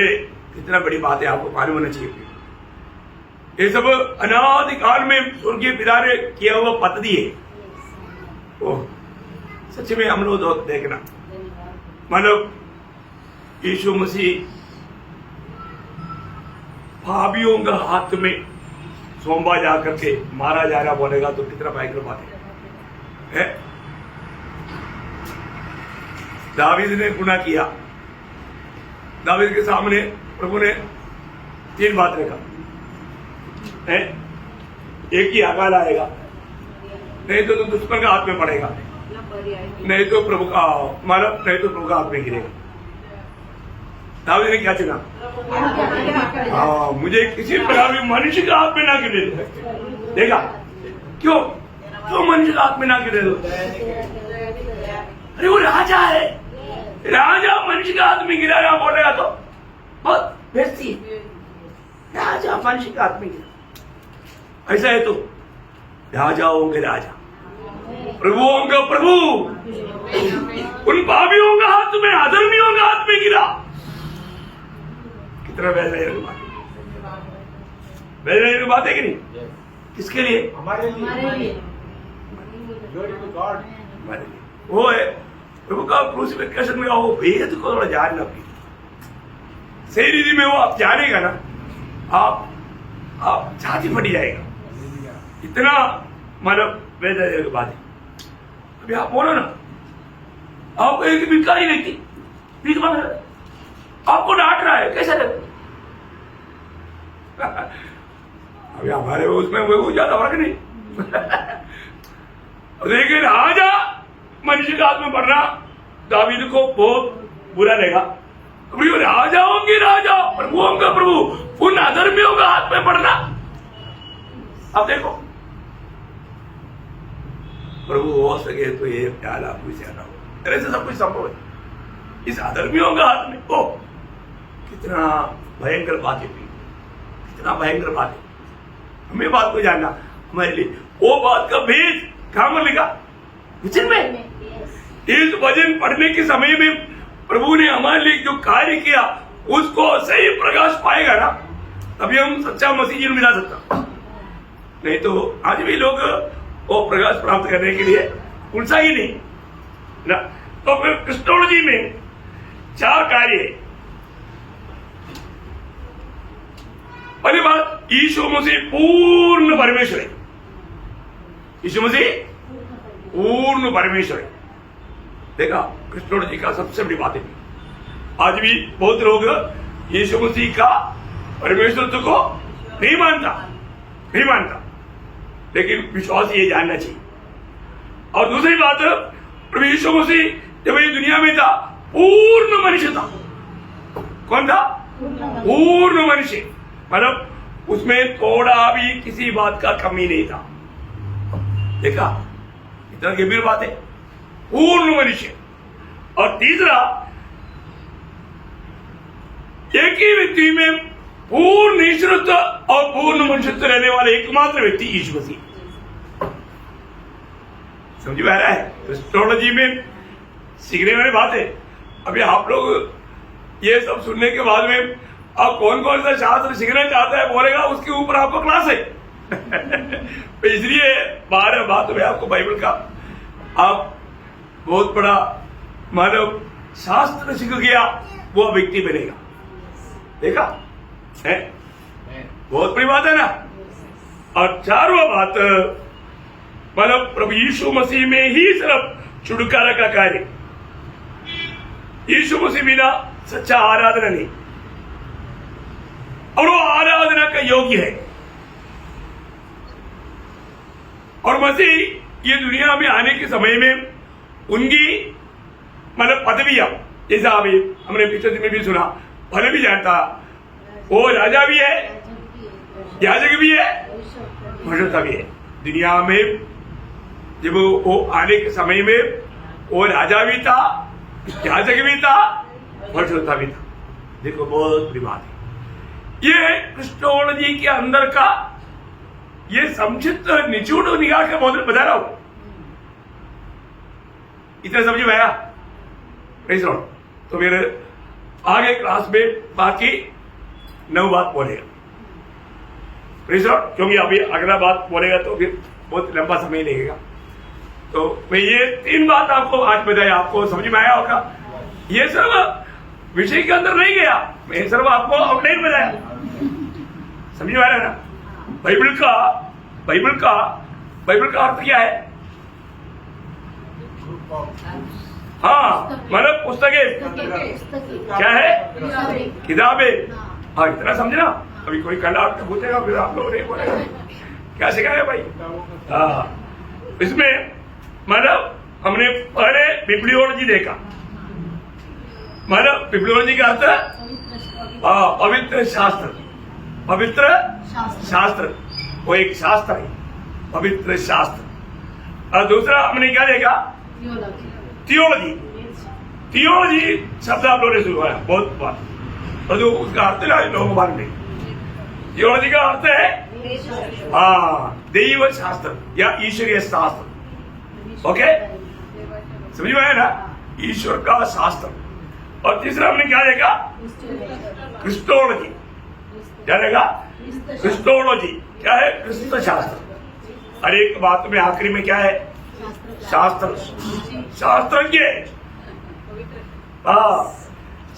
कितना बड़ी बात है, आपको मालूम होना चाहिए। ये सब अनादि काल में स्वर्गीय पिता ने किया हुआ पद्धति है। ओह, सच में हम लोग देखना, मतलब यीशु मसीह पापियों का हाथ में सोमवा जाकर के मारा जा रहा बोलेगा तो कितना भयंकर बात है। दावीद ने गुनाह किया, दावीद के सामने प्रभु ने 3 बात रखा है, एक ही अकाल आएगा, नहीं तो तुम दुश्मन का हाथ में पड़ेगा, नहीं तो प्रभु का मानव, नहीं तो प्रभु का हाथ में गिरेगा। दावीद ने क्या चुना? मुझे किसी प्रकार भी मनुष्य के हाथ में ना गिरे दो। देखा क्यों मनुष्य के हाथ में ना गिरे दो? अरे वो राजा है, राजा मनुष्य के हाथ में गिरा रहा बोलेगा तो बहुत बेइज्जती है। राजा मनुष्य के हाथ में गिरा, ऐसा है तो राजाओं के राजा, प्रभुओं का प्रभु उन पापियों का हाथ में, अधर्मियों का हाथ में गिरा। कितना बेहतरीन बात है कि नहीं? किसके लिए? हमारे लिए। वो है प्रभु का क्रूसिफिकेशन में वो भेद को थोड़ा जानना भी सही रीति में, वो आप जानेगा ना, आप छाती फटी जाएगा। इतना मतलब बेहतरीन बात है। अभी आप बोलो ना, आपको एक भिखारी व्यक्ति भीख मांग रहा है, आपको डांट रहा है, कैसा लगता? अभी हमारे उसमें वो ज्यादा फर्क नहीं। लेकिन राजा मनुष्य के हाथ में पड़ना दावीद को बहुत बुरा लगा। राजाओं की राजा, प्रभुओं का प्रभु, उन अधर्मियों का हाथ में पड़ना। अब देखो, प्रभु हो सके तो ये प्याला कुछ ज्यादा हो, ऐसे सब कुछ संभव है। इस अधर्मियों का हाथ में, ओ कितना भयंकर बात है, कितना भयंकर बात है। हमें बात को जानना, हमारे लिए वो बात का भेद कहां पर लिखा? वचन में। इस वचन पढ़ने के समय में प्रभु ने हमारे लिए जो कार्य किया उसको सही प्रकाश पाएगा ना, तभी हम सच्चा मसीह जी मिला सकता। नहीं तो आज भी लोग वो प्रकाश प्राप्त करने के लिए उत्साही नहीं ना। तो फिर क्रिस्टोलॉजी में 4 कार्य है। पहली बात, यीशु मसीह पूर्ण परमेश्वर है। यीशु मसीह पूर्ण परमेश्वर है। देखा, क्रिस्टोलॉजी का सबसे बड़ी बात है। आज भी बहुत लोग यीशु मसीह का परमेश्वरत्व को नहीं मानता, लेकिन विश्वास ये जानना चाहिए। और दूसरी बात, प्रभु यीशु मसीह जब ये दुनिया में था पूर्ण मनुष्य था। कौन था? पूर्ण मनुष्य, मतलब उसमें थोड़ा भी किसी बात का कमी नहीं था। देखा, इतना गंभीर बात है, पूर्ण मनुष्य। और तीसरा, एक ही व्यक्ति में पूर्ण ईश्वरत्व और पूर्ण मनुष्यत्व रहने वाले एकमात्र व्यक्ति यीशु मसीह। समझ में आ रहा है? क्रिस्टोलॉजी में सीखने वाली बात है। अभी आप लोग ये सब सुनने के बाद में आप कौन कौन सा शास्त्र सीखना चाहता है बोलेगा, उसके ऊपर आपको क्लास है। तो इसलिए 12 बात में आपको बाइबल का आप बहुत बड़ा मानव शास्त्र सीख गया वो व्यक्ति बनेगा। देखा है, बहुत बड़ी बात है ना। और 4वां बात, मतलब प्रभु यीशु मसीह में ही सिर्फ छुटकारा का कार्य। यीशु मसीह बिना सच्चा आराधना नहीं, और वो आराधना का योग्य है। और मसीह ये दुनिया में आने के समय में उनकी मतलब पदवियां, जैसा अभी हमने पिछले दिन में भी सुना, भले भी जानता वो राजा भी है, याजक भी है, भरोसा भी है। दुनिया में जब वो आने के समय में वो राजा भी था, याजक भी था, भरोसा भी था। देखो, बहुत बड़ी बात है। ये क्रिस्टोलॉजी के अंदर का ये संक्षिप्त निचोड़ निकाल के मॉडल बता रहा हूं। इतना समझ में आया? तो फिर आगे क्लास में बाकी 9 बात बोलेगा, क्योंकि अभी अगला बात बोलेगा तो फिर बहुत लंबा समय लगेगा। तो मैं ये 3 बात आपको आज बताया, आपको समझ में आया होगा। ये सब विषय के अंदर नहीं गया, मैं सिर्फ आपको आउटलाइन बताया, समझ में आ रहा है ना? बाइबल का अर्थ क्या है? हाँ, मतलब पुस्तकें क्या है? किताबें। हाँ, इतना समझना। अभी कोई कल आपको पूछेगा फिर आप लोग नहीं बोलेगा क्या सिखाया भाई। हाँ, इसमें मतलब हमने पहले बिब्लियोलॉजी देखा, मतलब बिब्लियोलॉजी का अर्थ पवित्र शास्त्र। पवित्र शास्त्र वो एक शास्त्र है, पवित्र शास्त्र। और दूसरा हमने क्या देखा? थियोलॉजी। थियोलॉजी शब्द आप लोगों ने सुना है बहुत बार, और जो उसका अर्थ है लोग मानते। थियोलॉजी का अर्थ है दैव शास्त्र या ईश्वरीय शास्त्र। ओके, समझ में आया ना? ईश्वर का शास्त्र। और तीसरा हमने क्या देखा? क्रिस्टोलॉजी। क्या देखा? क्रिस्टोलॉजी क्या है? क्रिस्त शास्त्र। हर एक बात में आखिरी में क्या है? शास्त्र। शास्त्रज्ञ।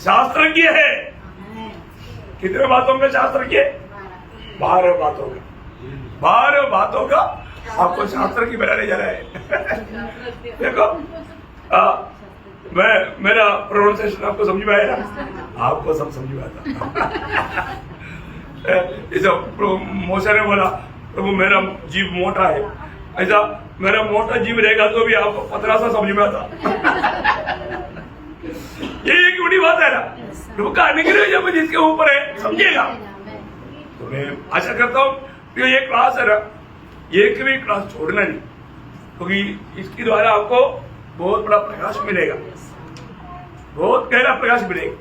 शास्त्रज्ञ है। कितने बातों का शास्त्रज्ञ? 12 बातों का। 12 बातों का आपको शास्त्र की बनाने जा रहा है। देखो, मेरा प्रोनाउंसिएशन आपको समझ में आया ना? आपको सब समझ में आता। ऐसा मोसा ने बोला, प्रभु मेरा जीव मोटा है, ऐसा मेरा मोटा जीव रहेगा तो भी आपको पतला सा समझ में आता। ये एक बड़ी बात है ना, प्रभु का अनुग्रह जब जिसके ऊपर है समझेगा। तो मैं आशा करता हूँ कि ये क्लास है ना, एक भी क्लास छोड़ना नहीं, क्योंकि इसके द्वारा आपको बहुत बड़ा प्रकाश मिलेगा, बहुत गहरा प्रकाश मिलेगा।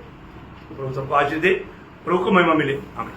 प्रभु सबको आशीष दे, प्रभु को महिमा मिले। आमीन।